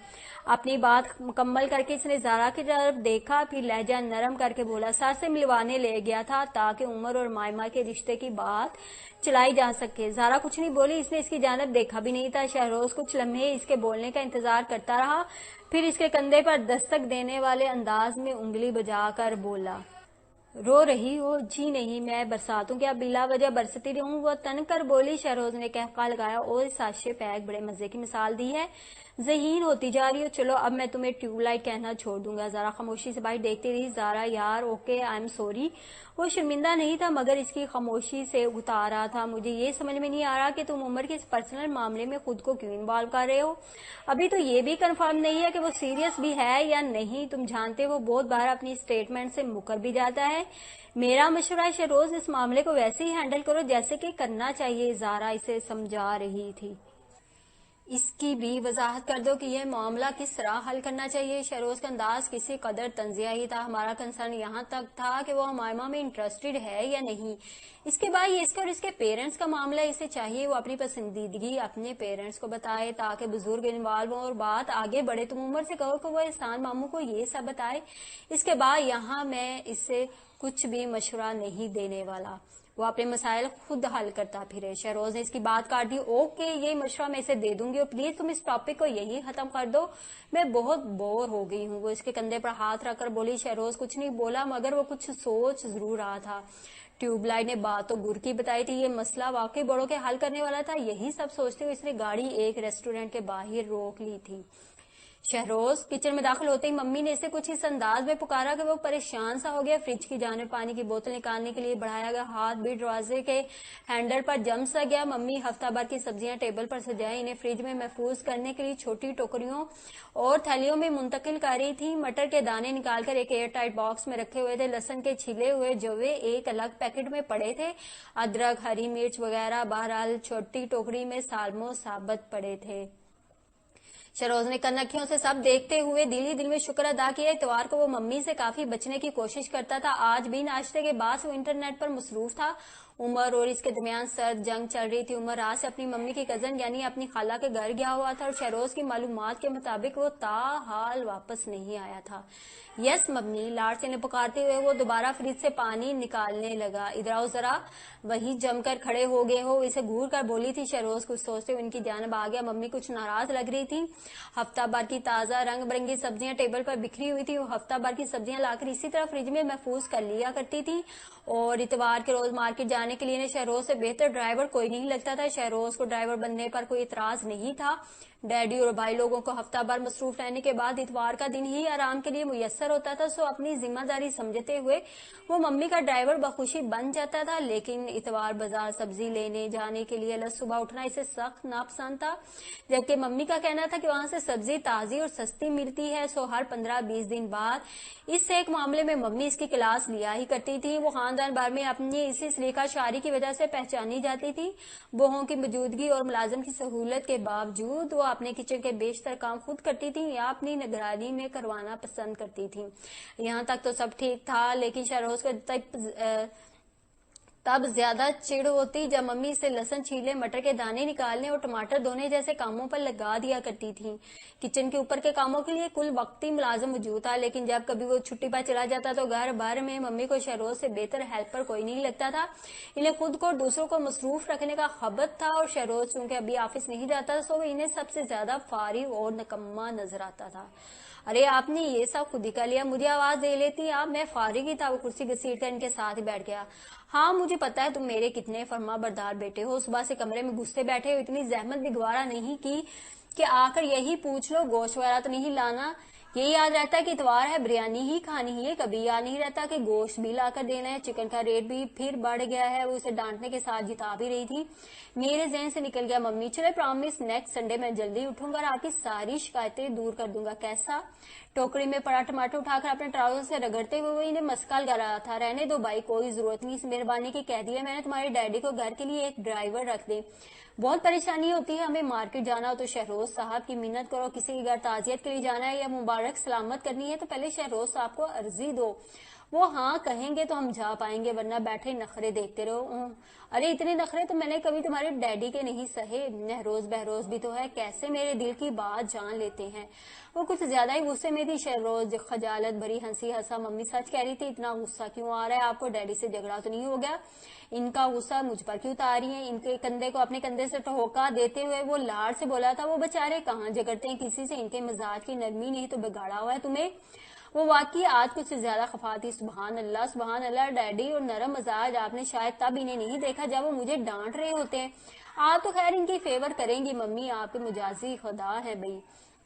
अपनी बात मुकम्मल करके इसने जारा की तरफ देखा, फिर लहजा नरम करके बोला, सर से मिलवाने ले गया था ताकि उमर और मायमा के रिश्ते की बात चलाई जा सके। जारा कुछ नहीं बोली, इसने इसकी जानब देखा भी नहीं था। शहरोज कुछ लम्हे इसके बोलने का इंतजार करता रहा, फिर इसके कंधे पर दस्तक देने वाले अंदाज में उंगली बजाकर बोला, रो रही हो? जी नहीं, मैं बरसातों क्या बिला वजह बरसती रहूं? वो तन कर बोली। शहरोज ने कहका लगाया, और साशे पैक बड़े मजे की मिसाल दी है, ज़हीन होती जा रही हो। चलो अब मैं तुम्हें ट्यूबलाइट कहना छोड़ दूंगा। जारा खामोशी से बाहर देखती रही। जारा यार ओके, आई एम सॉरी। वो शर्मिंदा नहीं था मगर इसकी खामोशी से उतार रहा था। मुझे ये समझ में नहीं आ रहा कि तुम उमर के इस पर्सनल मामले में खुद को क्यों इन्वॉल्व कर रहे हो। अभी तो ये भी कंफर्म नहीं है कि वो सीरियस भी है या नहीं। तुम जानते हो वो बहुत बार अपनी स्टेटमेंट से मुकर भी जाता है। मेरा मशवरा है शहरोज, इस मामले को वैसे ही हैंडल करो जैसे कि करना चाहिए। जारा इसे समझा रही थी। इसकी भी वजाहत कर दो कि यह मामला किस तरह हल करना चाहिए। शहरोज का अंदाज किसी कदर तंजिया ही था। हमारा कंसर्न यहाँ तक था कि वो हमायमा में इंटरेस्टेड है या नहीं। इसके बाद ये इसका और इसके पेरेंट्स का मामला, इसे चाहिए वो अपनी पसंदीदगी अपने पेरेंट्स को बताए ताकि बुजुर्ग इन्वॉल्व हो और बात आगे बढ़े। तुम उमर से कहो कि वो एहसान मामू को ये सब बताए। इसके बाद यहाँ मैं इससे कुछ भी मशवरा नहीं देने वाला, वो अपने मसाइल खुद हल करता फिरे। शहरोज ने इसकी बात काट दी। ओके, ये मशवरा मैं इसे दे दूंगी और प्लीज तुम इस टॉपिक को यही खत्म कर दो, मैं बहुत बोर हो गई हूँ। वो इसके कंधे पर हाथ रखकर बोली। शहरोज कुछ नहीं बोला मगर वो कुछ सोच जरूर रहा था। ट्यूबलाइट ने बात तो गुर की बताई थी, ये मसला वाकई बड़ों के हल करने वाला था। यही सब सोचते हुए इसने गाड़ी एक रेस्टोरेंट के बाहर रोक ली थी। शहरोज किचन में दाखिल होते ही मम्मी ने इसे कुछ इस अंदाज में पुकारा कि वो परेशान सा हो गया। फ्रिज की जानिब पानी की बोतल निकालने के लिए बढ़ाया गया हाथ भी दरवाजे के हैंडल पर जम सा गया। मम्मी हफ्ता भर की सब्जियां टेबल पर सजाई, इन्हें फ्रिज में महफूज करने के लिए छोटी टोकरियों और थैलियों में मुंतकिल कर रही थी। मटर के दाने निकालकर एक एयर टाइट बॉक्स में रखे हुए थे। लहसुन के छिले हुए जवे एक अलग पैकेट में पड़े थे। अदरक, हरी मिर्च वगैरह बहरहाल छोटी टोकरी में सालमो साबत पड़े थे। शहरोज ने कनखियों से सब देखते हुए दिल ही दिल में शुक्र अदा किया। इतवार को वो मम्मी से काफी बचने की कोशिश करता था। आज भी नाश्ते के बाद वो इंटरनेट पर मसरूफ था। उमर और इसके दरमियान सर्द जंग चल रही थी। उमर रात से अपनी मम्मी की कजन यानी अपनी खाला के घर गया हुआ था और शहरोज की मालूमात के मुताबिक वो ताहाल वापस नहीं आया था। यस मम्मी, लाड से ने पुकारते हुए वो दोबारा फ्रिज से पानी निकालने लगा। इधर आओ जरा, वही जमकर खड़े हो गए हो, इसे घूर कर बोली थी शहरोज। कुछ सोचते हुए उनकी जानब आ गया। मम्मी कुछ नाराज लग रही थी। हफ्ता भर की ताजा रंग बिरंगी सब्जियां टेबल पर बिखरी हुई थी। वो हफ्ता भर की सब्जियां लाकर इसी तरह फ्रिज में महफूज कर लिया करती थी और इतवार के रोज मार्केट जाने के लिए शहरोज से बेहतर ड्राइवर कोई नहीं लगता था। शहरोज को ड्राइवर बनने पर कोई इतराज नहीं था। डैडी और भाई लोगों को हफ्ता भर मसरूफ रहने के बाद इतवार का दिन ही आराम के लिए मुयस्सर होता था। सो अपनी जिम्मेदारी समझते हुए वो मम्मी का ड्राइवर बखुशी बन जाता था। लेकिन इतवार बाजार सब्जी लेने जाने के लिए अलग सुबह उठना इसे सख्त नापसंद था, जबकि मम्मी का कहना था कि वहां से सब्जी ताजी और सस्ती मिलती है। सो हर 15-20 दिन बाद इस एक मामले में मम्मी इसकी क्लास लिया ही करती थी। वो खानदान भर में अपनी इसी सलीका शारी की वजह से पहचानी जाती थी। बहू की मौजूदगी और मुलाजिम की सहूलत के बावजूद वो अपने किचन के बेशतर काम खुद करती थी या अपनी निगरानी में करवाना पसंद करती थी। यहाँ तक तो सब ठीक था, लेकिन शहरोज को तब ज्यादा चिढ़ होती जब मम्मी इसे लहसुन छीलने, मटर के दाने निकालने और टमाटर धोने जैसे कामों पर लगा दिया करती थी। किचन के ऊपर के कामों के लिए कुल वक्ती मुलाजिम मौजूद था, लेकिन जब कभी वो छुट्टी पर चला जाता तो घर भर में मम्मी को शहरोज से बेहतर हेल्पर कोई नहीं लगता था। इन्हें खुद को दूसरों को मसरूफ रखने का खबत था और शहरोज चूंकि अभी ऑफिस नहीं जाता तो इन्हें सबसे ज्यादा फारिग और निकम्मा नजर आता था। अरे आपने ये सब खुद ही कर लिया, मुझे आवाज दे लेती आप, मैं फारिग ही था। वो कुर्सी घसीट कर इनके साथ ही बैठ गया। हाँ मुझे पता है तुम मेरे कितने फर्मा बरदार बेटे हो। सुबह से कमरे में घुसते बैठे हो, इतनी जहमत भी गवारा नहीं की कि आकर यही पूछ लो गोश्त वगैरह तो नहीं लाना। ये याद रहता है कि इतवार है, बिरयानी ही खानी है। कभी याद नहीं रहता कि गोश्त भी लाकर देना है। चिकन का रेट भी फिर बढ़ गया है। वो उसे डांटने के साथ जिता भी रही थी। मेरे जहन से निकल गया मम्मी, चले प्रॉमिस नेक्स्ट संडे मैं जल्दी उठूंगा और आपकी सारी शिकायतें दूर कर दूंगा। कैसा? टोकरी में पड़ा टमाटर उठाकर अपने ट्राउजर से रगड़ते हुए इन्हें मस्का लगा रहा था। रहने दो भाई, कोई जरूरत नहीं, इस मेहरबानी की कह दिया मैंने तुम्हारे डैडी को घर के लिए एक ड्राइवर रख दे। बहुत परेशानी होती है हमें मार्केट जाना हो तो शहरोज साहब की मिन्नत करो। किसी के घर ताजियत के लिए जाना है या मुबारक सलामत करनी है तो पहले शहरोज साहब को अर्जी दो। वो हाँ कहेंगे तो हम जा पाएंगे, वरना बैठे नखरे देखते रहो। अरे इतने नखरे तो मैंने कभी तुम्हारे डैडी के नहीं सहे। नहरोज बहरोज भी तो है, कैसे मेरे दिल की बात जान लेते हैं। वो कुछ ज्यादा ही गुस्से में थी। शहरोज खजालत भरी हंसी हंसा, मम्मी सच कह रही थी, इतना गुस्सा क्यों आ रहा है आपको? डैडी से झगड़ा तो नहीं हो गया? इनका गुस्सा मुझ पर क्यों उतार रही है? इनके कंधे को अपने कंधे से ठोका देते हुए वो लाड से बोला था, वो बेचारे कहाँ झगड़ते हैं किसी से, इनके मिजाज की नरमी नहीं तो बिगाड़ा हुआ है तुम्हें। वो वाकई आज कुछ ज्यादा खफा थी। सुबहान अल्लाह डैडी, और नरम मजाज आपने शायद तब इन्हें नहीं देखा जब वो मुझे डांट रहे होते हैं। आप तो खैर इनकी फेवर करेंगी मम्मी, आपके मुजाजी खुदा है भाई।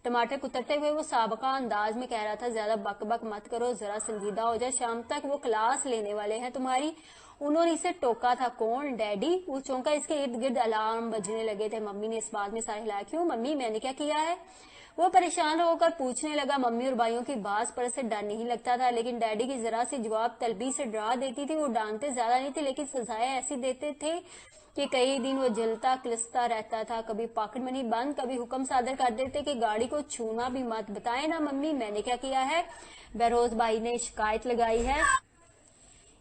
टमाटर कुतरते हुए वो साबका अंदाज में कह रहा था, ज्यादा बक बक मत करो, जरा संजीदा हो जाए, शाम तक वो क्लास लेने वाले हैं तुम्हारी। उन्होंने इसे टोका था। कौन? डैडी। वो चौंका, इसके इर्द गिर्द अलार्म बजने लगे थे। मम्मी ने इस बात में सारे हिलाया। क्यों मम्मी, मैंने क्या किया है? वो परेशान होकर पूछने लगा। मम्मी और भाइयों की बात पर से डर नहीं लगता था, लेकिन डैडी की जरा सी जवाब तलबी से डरा देती थी। वो डांटते ज्यादा नहीं थे, लेकिन सजाएं ऐसी देते थे कि कई दिन वो जलता किलसता रहता था। कभी पॉकेट मनी बंद, कभी हुक्म सादर कर देते कि गाड़ी को छूना भी मत। बताए ना मम्मी मैंने क्या किया है? बहरोज भाई ने शिकायत लगाई है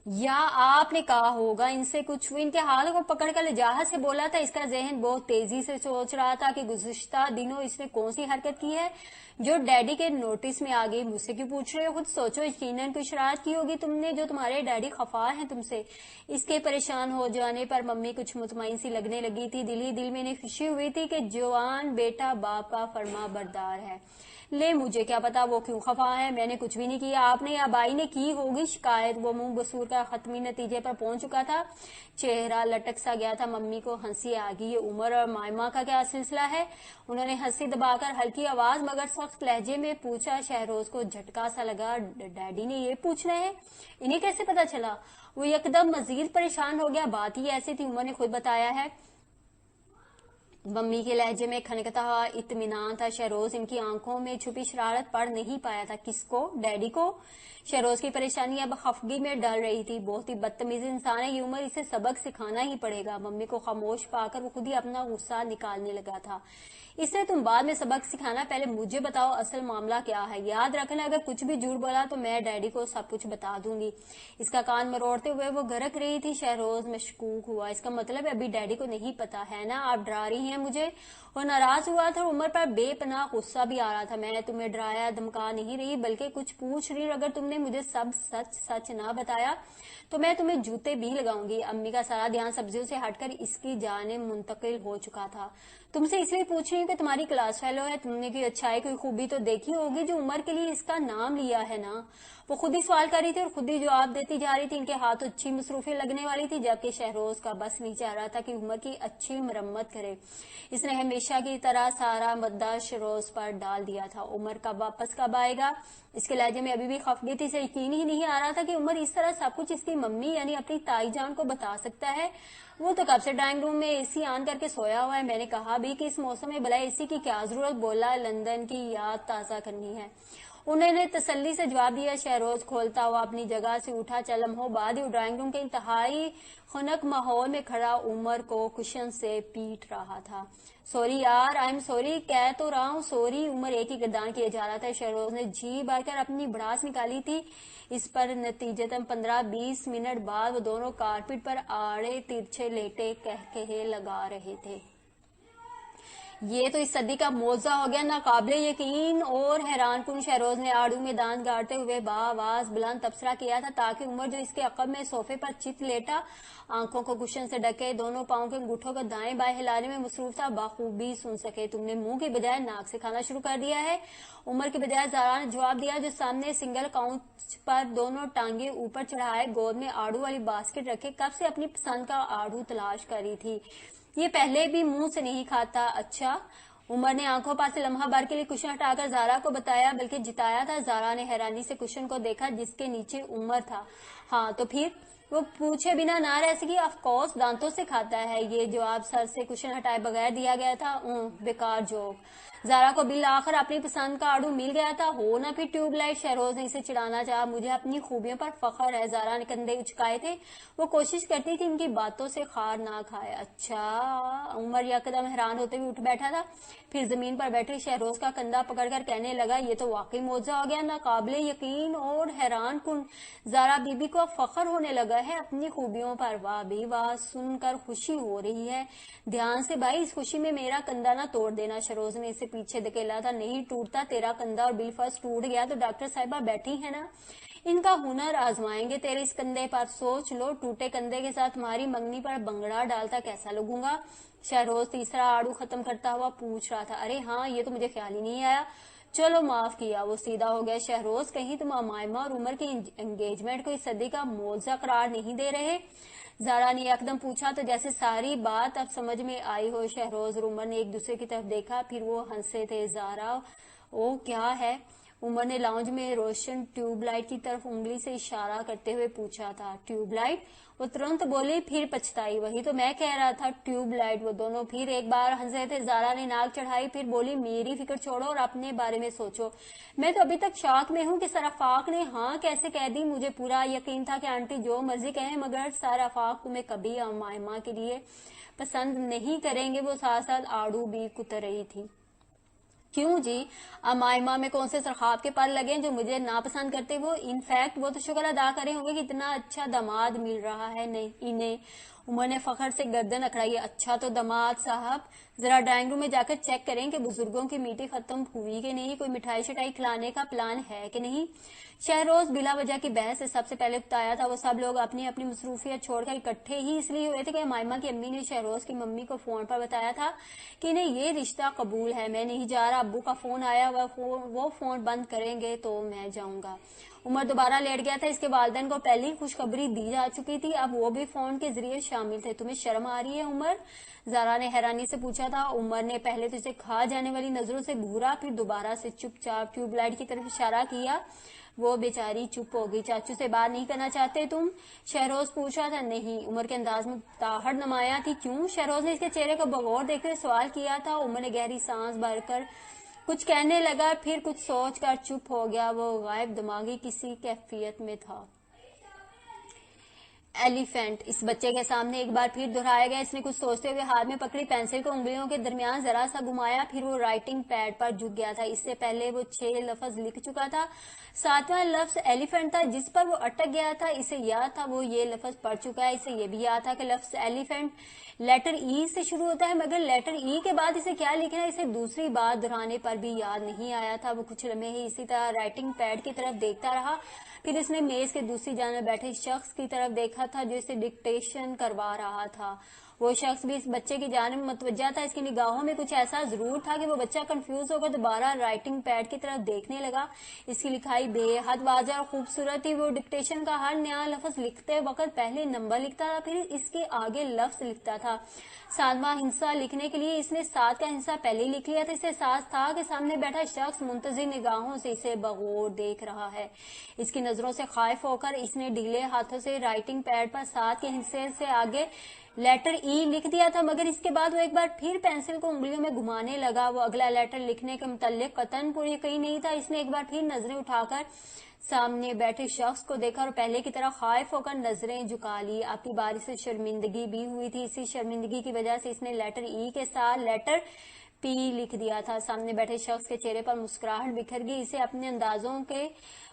या आपने कहा होगा इनसे कुछ। इनके हाथ को पकड़कर लिजाहत से बोला था। इसका जहन बहुत तेजी से सोच रहा था कि गुज़िश्ता दिनों इसने कौन सी हरकत की है जो डैडी के नोटिस में आ गई। मुझसे क्यों पूछ रहे हो? खुद सोचो, यकीनन कोई शरारत की होगी तुमने जो तुम्हारे डैडी खफा हैं तुमसे। इसके परेशान हो जाने पर मम्मी कुछ मुतमईन सी लगने लगी थी। दिल ही दिल में इन्हें खुशी हुई थी कि जवान बेटा बाप का फर्मा बरदार है। لے مجھے کیا پتا وہ کیوں خفا ہے، میں نے کچھ بھی نہیں کیا، آپ نے یا بائی نے کی ہوگی شکایت۔ وہ منہ بسور کا حتمی نتیجے پر پہنچ چکا تھا، چہرہ لٹک سا گیا تھا۔ ممی کو ہنسی آ گئی۔ یہ عمر اور مائمہ کا کیا سلسلہ ہے؟ انہوں نے ہنسی دبا کر ہلکی آواز مگر سخت لہجے میں پوچھا۔ شہروز کو جھٹکا سا لگا، ڈیڈی نے یہ پوچھنا ہے، انہیں کیسے پتا چلا؟ وہ یکدم مزید پریشان ہو گیا۔ بات ہی ایسی تھی، عمر نے خود بتایا ہے۔ ممی کے لہجے میں کھنکتا ہوا اطمینان تھا۔ شہروز ان کی آنکھوں میں چھپی شرارت پڑھ نہیں پایا تھا۔ کس کو؟ ڈیڈی کو؟ شہروز کی پریشانی اب خفگی میں ڈل رہی تھی۔ بہت ہی بدتمیز انسان ہے یہ عمر، اسے سبق سکھانا ہی پڑے گا۔ ممی کو خاموش پا کر وہ خود ہی اپنا غصہ نکالنے لگا تھا۔ اسے تم بعد میں سبق سکھانا، پہلے مجھے بتاؤ اصل معاملہ کیا ہے۔ یاد رکھنا اگر کچھ بھی جھوٹ بولا تو میں ڈیڈی کو سب کچھ بتا دوں گی۔ اس کا کان مروڑتے ہوئے وہ گرک رہی تھی۔ شہروز مشکوک ہوا۔ اس کا مطلب ابھی ڈیڈی کو نہیں پتا ہے نا؟ آپ ڈرا رہی ہیں مجھے؟ وہ ناراض ہوا تھا اور عمر پر بے پناہ غصہ بھی آ رہا تھا۔ میں تمہیں ڈرایا دھمکا نہیں رہی بلکہ کچھ پوچھ رہی ہوں۔ اگر تم نے مجھے سب سچ سچ نہ بتایا تو میں تمہیں جوتے بھی لگاؤں گی۔ امی کا سارا دھیان سبزیوں سے ہٹ کر اس کی جانب منتقل ہو چکا تھا۔ تم سے اس لیے پوچھ رہی ہوں کہ تمہاری کلاس فیلو ہے، تم نے کوئی اچھائی کوئی خوبی تو دیکھی ہوگی جو عمر کے لیے اس کا نام لیا ہے نا؟ وہ خود ہی سوال کر رہی تھی اور خود ہی جواب دیتی جا رہی تھی۔ ان کے ہاتھ اچھی مصروفیت لگنے والی تھی جبکہ شہروز کا بس نہیں چاہ رہا تھا کہ عمر کی اچھی مرمت کرے۔ اس نے ہمیشہ کی طرح سارا مدعا شہروز پر ڈال دیا تھا۔ عمر کب واپس کب آئے گا؟ اس کے لہجے میں ابھی بھی خفگی تھی۔ اسے یقین ہی نہیں آ رہا تھا کہ عمر اس طرح سب کچھ اس کی ممی یعنی اپنی تائی جان کو بتا سکتا ہے۔ وہ تو کب سے ڈرائنگ روم میں اے سی آن کر کے سویا ہوا ہے۔ میں نے کہا بھی کہ اس موسم میں بلا اے سی کی کیا ضرورت؟ بولا لندن کی یاد تازہ کرنی ہے۔ انہوں نے تسلی سے جواب دیا۔ شہروز کھولتا ہوا اپنی جگہ سے اٹھا۔ چند لمحوں بعد ہی ڈرائنگ روم کے انتہائی خنک ماحول میں کھڑا عمر کو کشن سے پیٹ رہا تھا۔ سوری یار، آئی ایم سوری، کہہ تو رہا ہوں سوری۔ عمر ایک ہی گردان کیے جا رہا تھا۔ شہروز نے جی بھر کر اپنی بڑاس نکالی تھی۔ اس پر نتیجتاً 15-20 منٹ بعد وہ دونوں کارپٹ پر آڑے ترچھے لیٹے کہکہے لگا رہے تھے۔ یہ تو اس صدی کا معجزہ ہو گیا، ناقابل یقین اور حیران کن۔ شہروز نے آڑو میں دانت گاڑتے ہوئے بآواز بلند تبصرہ کیا تھا تاکہ عمر جو اس کے عقب میں صوفے پر چت لیٹا آنکھوں کو کشن سے ڈھکے دونوں پاؤں کے انگوٹھوں کو دائیں بائیں ہلانے میں مصروف تھا بخوبی سن سکے۔ تم نے منہ کی بجائے ناک سے کھانا شروع کر دیا ہے؟ عمر کی بجائے زارا نے جواب دیا جو سامنے سنگل کاؤنچ پر دونوں ٹانگیں اوپر چڑھائے گود میں آڑو والی باسکٹ رکھے کب سے اپنی پسند کا آڑو تلاش کر رہی تھی۔ یہ پہلے بھی منہ سے نہیں کھاتا؟ اچھا۔ عمر نے آنکھوں پاس سے لمحہ بھر کے لیے کشن ہٹا کر زارا کو بتایا بلکہ جتایا تھا۔ زارا نے حیرانی سے کشن کو دیکھا جس کے نیچے عمر تھا۔ ہاں تو پھر؟ وہ پوچھے بنا نہ رہ سکی۔ آف کورس دانتوں سے کھاتا ہے۔ یہ جواب سر سے کشن ہٹائے بغیر دیا گیا تھا۔ بیکار جوک۔ زارا کو بالآخر اپنی پسند کا آڑو مل گیا تھا۔ ہو نہ پھر ٹیوب لائٹ۔ شہروز نے اسے چڑھانا چاہا۔ مجھے اپنی خوبیوں پر فخر ہے۔ زارا نے کندھے اچکائے تھے۔ وہ کوشش کرتی تھی ان کی باتوں سے خار نہ کھائے۔ اچھا۔ عمر یکدم حیران ہوتے ہوئے اٹھ بیٹھا تھا، پھر زمین پر بیٹھے شہروز کا کندھا پکڑ کر کہنے لگا یہ تو واقعی معجزہ ہو گیا، ناقابل یقین اور حیران کن۔ زارا بی بی کو فخر ہونے لگا ہے اپنی خوبیوں پر۔ واہ بھی واہ، سن کر خوشی ہو رہی ہے۔ دھیان سے بھائی، اس خوشی میں میرا کندھا نہ توڑ دینا۔ شہروز نے اسے پیچھے دھکیلا تھا۔ نہیں ٹوٹتا تیرا کندھا، اور بالفرض ٹوٹ گیا تو ڈاکٹر صاحبہ بیٹھی ہے نا، ان کا ہنر آزمائیں گے تیرے اس کندھے پر۔ سوچ لو ٹوٹے کندھے کے ساتھ تمہاری منگنی پر بنگڑا ڈالتا کیسا لگوں گا؟ شہروز تیسرا آڑو ختم کرتا ہوا پوچھ رہا تھا۔ ارے ہاں، یہ تو مجھے خیال ہی نہیں آیا۔ چلو معاف کیا۔ وہ سیدھا ہو گیا۔ شہروز کہیں تم مائمہ اور عمر کی انگیجمنٹ کو اس صدی کا معجزہ قرار نہیں دے رہے؟ زارا نے یکدم پوچھا تو جیسے ساری بات اب سمجھ میں آئی ہو۔ شہروز اور عمر نے ایک دوسرے کی طرف دیکھا، پھر وہ ہنسے تھے۔ زارا او کیا ہے؟ عمر نے لاؤنج میں روشن ٹیوب لائٹ کی طرف انگلی سے اشارہ کرتے ہوئے پوچھا تھا۔ Tube light? وہ ترنت بولی، پھر پچھتائی۔ وہی تو میں کہہ رہا تھا، ٹیوب لائٹ۔ وہ دونوں پھر ایک بار ہنسے تھے۔ زارا نے ناک چڑھائی، پھر بولی میری فکر چھوڑو اور اپنے بارے میں سوچو۔ میں تو ابھی تک شاک میں ہوں کہ سر آفاق نے ہاں کیسے کہہ دی۔ مجھے پورا یقین تھا کہ آنٹی جو مرضی کہیں مگر سر آفاق تمہیں کبھی مائمہ کے لیے پسند نہیں کریں گے۔ وہ ساتھ ساتھ آڑو بھی کتر رہی تھی۔ کیوں جی؟ مائمہ میں کون سے سرخاب کے پر لگے جو مجھے ناپسند کرتے؟ وہ انفیکٹ وہ تو شکر ادا کرے ہوں گے کہ اتنا اچھا داماد مل رہا ہے انہیں۔ عمر نے فخر سے گردن اکڑائی. اچھا تو داماد صاحب ذرا ڈرائنگ روم میں جا کر چیک کریں کہ بزرگوں کی میٹی ختم ہوئی کہ نہیں, کوئی مٹھائی شٹائی کھلانے کا پلان ہے کہ نہیں. شہروز بلا وجہ کی بحث سے سب سے پہلے اکتایا تھا. وہ سب لوگ اپنی اپنی مصروفیت چھوڑ کر اکٹھے ہی اس لیے ہوئے تھے کہ مائمہ کی امی نے شہروز کی ممی کو فون پر بتایا تھا کہ انہیں یہ رشتہ قبول ہے. میں نہیں جا رہا, ابو کا فون آیا, وہ فون بند کریں گے تو میں جاؤں گا. عمر دوبارہ لیٹ گیا تھا. اس کے والدین کو پہلی خوشخبری دی جا چکی تھی, اب وہ بھی فون کے ذریعے شامل تھے. تمہیں شرم آ رہی ہے عمر؟ زارا نے حیرانی سے پوچھا تھا. عمر نے پہلے تو اسے کھا جانے والی نظروں سے گھورا, پھر دوبارہ سے چپ چاپ ٹیوب لائٹ کی طرف اشارہ کیا. وہ بیچاری چپ ہو گئی. چاچو سے بات نہیں کرنا چاہتے تم؟ شہروز پوچھ رہا تھا. نہیں. عمر کے انداز میں تاہڑ نمایاں تھی. کیوں؟ شہروز نے اس کے چہرے کو بغور دیکھتے ہوئے سوال کیا تھا. عمر نے گہری سانس بھر کر کچھ کہنے لگا, پھر کچھ سوچ کر چپ ہو گیا. وہ غائب دماغی کسی کیفیت میں تھا. ایلیفینٹ اس بچے کے سامنے ایک بار پھر دہرایا گیا. اس نے کچھ سوچتے ہوئے ہاتھ میں پکڑی پینسل کو انگلیوں کے درمیان ذرا سا گھمایا, پھر وہ رائٹنگ پیڈ پر جھک گیا تھا. اس سے پہلے وہ 6 لفظ لکھ چکا تھا. 7واں لفظ ایلیفینٹ تھا جس پر وہ اٹک گیا تھا. اسے یاد تھا وہ یہ لفظ پڑھ چکا ہے. اسے یہ بھی یاد تھا کہ لفظ ایلیفینٹ لیٹر ای سے شروع ہوتا ہے, مگر لیٹر ای کے بعد اسے کیا لکھنا ہے اسے دوسری بار دہرانے پر بھی یاد نہیں آیا تھا. وہ کچھ لمحے ہی اسی طرح رائٹنگ پیڈ کی طرف دیکھتا رہا. پھر اس نے میز کے دوسری جانب بیٹھے شخص کی طرف دیکھا تھا جو اسے ڈکٹیشن کروا رہا تھا. وہ شخص بھی اس بچے کی جانب متوجہ تھا. اس کی نگاہوں میں کچھ ایسا ضرور تھا کہ وہ بچہ کنفیوز ہو کر دوبارہ رائٹنگ پیڈ کی طرف دیکھنے لگا. اس کی لکھائی بے حد واضح اور خوبصورت تھی. وہ ڈکٹیشن کا ہر نیا لفظ لکھتے وقت پہلے نمبر لکھتا تھا, پھر اس کے آگے لفظ لکھتا تھا. 7واں ہندسہ لکھنے کے لیے اس نے 7 کا ہندسہ پہلے لکھ لیا تھا. اسے احساس تھا کہ سامنے بیٹھا شخص منتظر نگاہوں سے اسے بغور دیکھ رہا ہے. اس کی نظروں سے خائف ہو کر اس نے ڈھیلے ہاتھوں سے رائٹنگ پیڈ پر 7 کے ہندسے سے آگے لیٹر ای لکھ دیا تھا, مگر اس کے بعد وہ ایک بار پھر پینسل کو انگلیوں میں گھمانے لگا. وہ اگلا لیٹر لکھنے کے متعلق قطعاً پوری یقین نہیں تھا. اس نے ایک بار پھر نظریں اٹھا کر سامنے بیٹھے شخص کو دیکھا اور پہلے کی طرح خائف ہو کر نظریں جھکا لی. آپ کی باری سے شرمندگی بھی ہوئی تھی. اسی شرمندگی کی وجہ سے اس نے لیٹر ای کے ساتھ لیٹر پی لکھ دیا تھا. سامنے بیٹھے شخص کے چہرے پر مسکراہٹ بکھر گئی. اسے اپنے اندازوں کے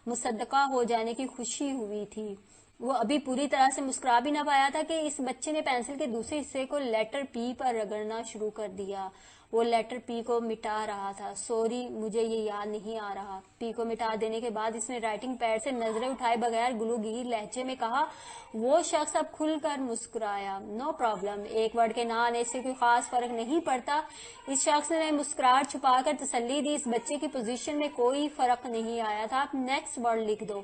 مصدقہ ہو جانے کی خوشی ہوئی تھی. وہ ابھی پوری طرح سے مسکرا بھی نہ پایا تھا کہ اس بچے نے پینسل کے دوسرے حصے کو لیٹر پی پر رگڑنا شروع کر دیا. وہ لیٹر پی کو مٹا رہا تھا. سوری, مجھے یہ یاد نہیں آ رہا. پی کو مٹا دینے کے بعد اس نے رائٹنگ پیڈ سے نظریں اٹھائے بغیر گلوگیر لہجے میں کہا. وہ شخص اب کھل کر مسکرایا. نو پرابلم, ایک ورڈ کے نہ آنے سے کوئی خاص فرق نہیں پڑتا. اس شخص نے مسکراہٹ چھپا کر تسلی دی. اس بچے کی پوزیشن میں کوئی فرق نہیں آیا تھا. آپ نیکسٹ ورڈ لکھ دو.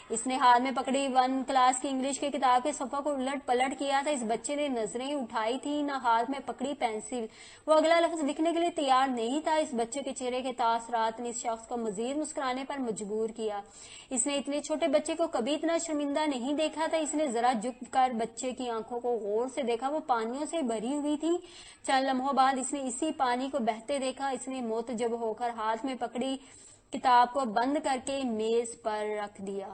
اس نے ہاتھ میں پکڑی 1 کلاس کی انگلش کی کتاب کے صفحوں کو الٹ پلٹ کیا تھا. اس بچے نے نظریں اٹھائی تھی, نہ ہاتھ میں پکڑی پینسل. وہ اگلا لفظ لکھنے کے لیے تیار نہیں تھا. اس بچے کے چہرے کے تاثرات نے اس شخص کو مزید مسکرانے پر مجبور کیا. اس نے اتنے چھوٹے بچے کو کبھی اتنا شرمندہ نہیں دیکھا تھا. اس نے ذرا جھک کر بچے کی آنکھوں کو غور سے دیکھا. وہ پانیوں سے بھری ہوئی تھی. چند لمحوں بعد اس نے اسی پانی کو بہتے دیکھا. اس نے متعجب ہو کر ہاتھ میں پکڑی کتاب کو بند کر کے میز پر رکھ دیا.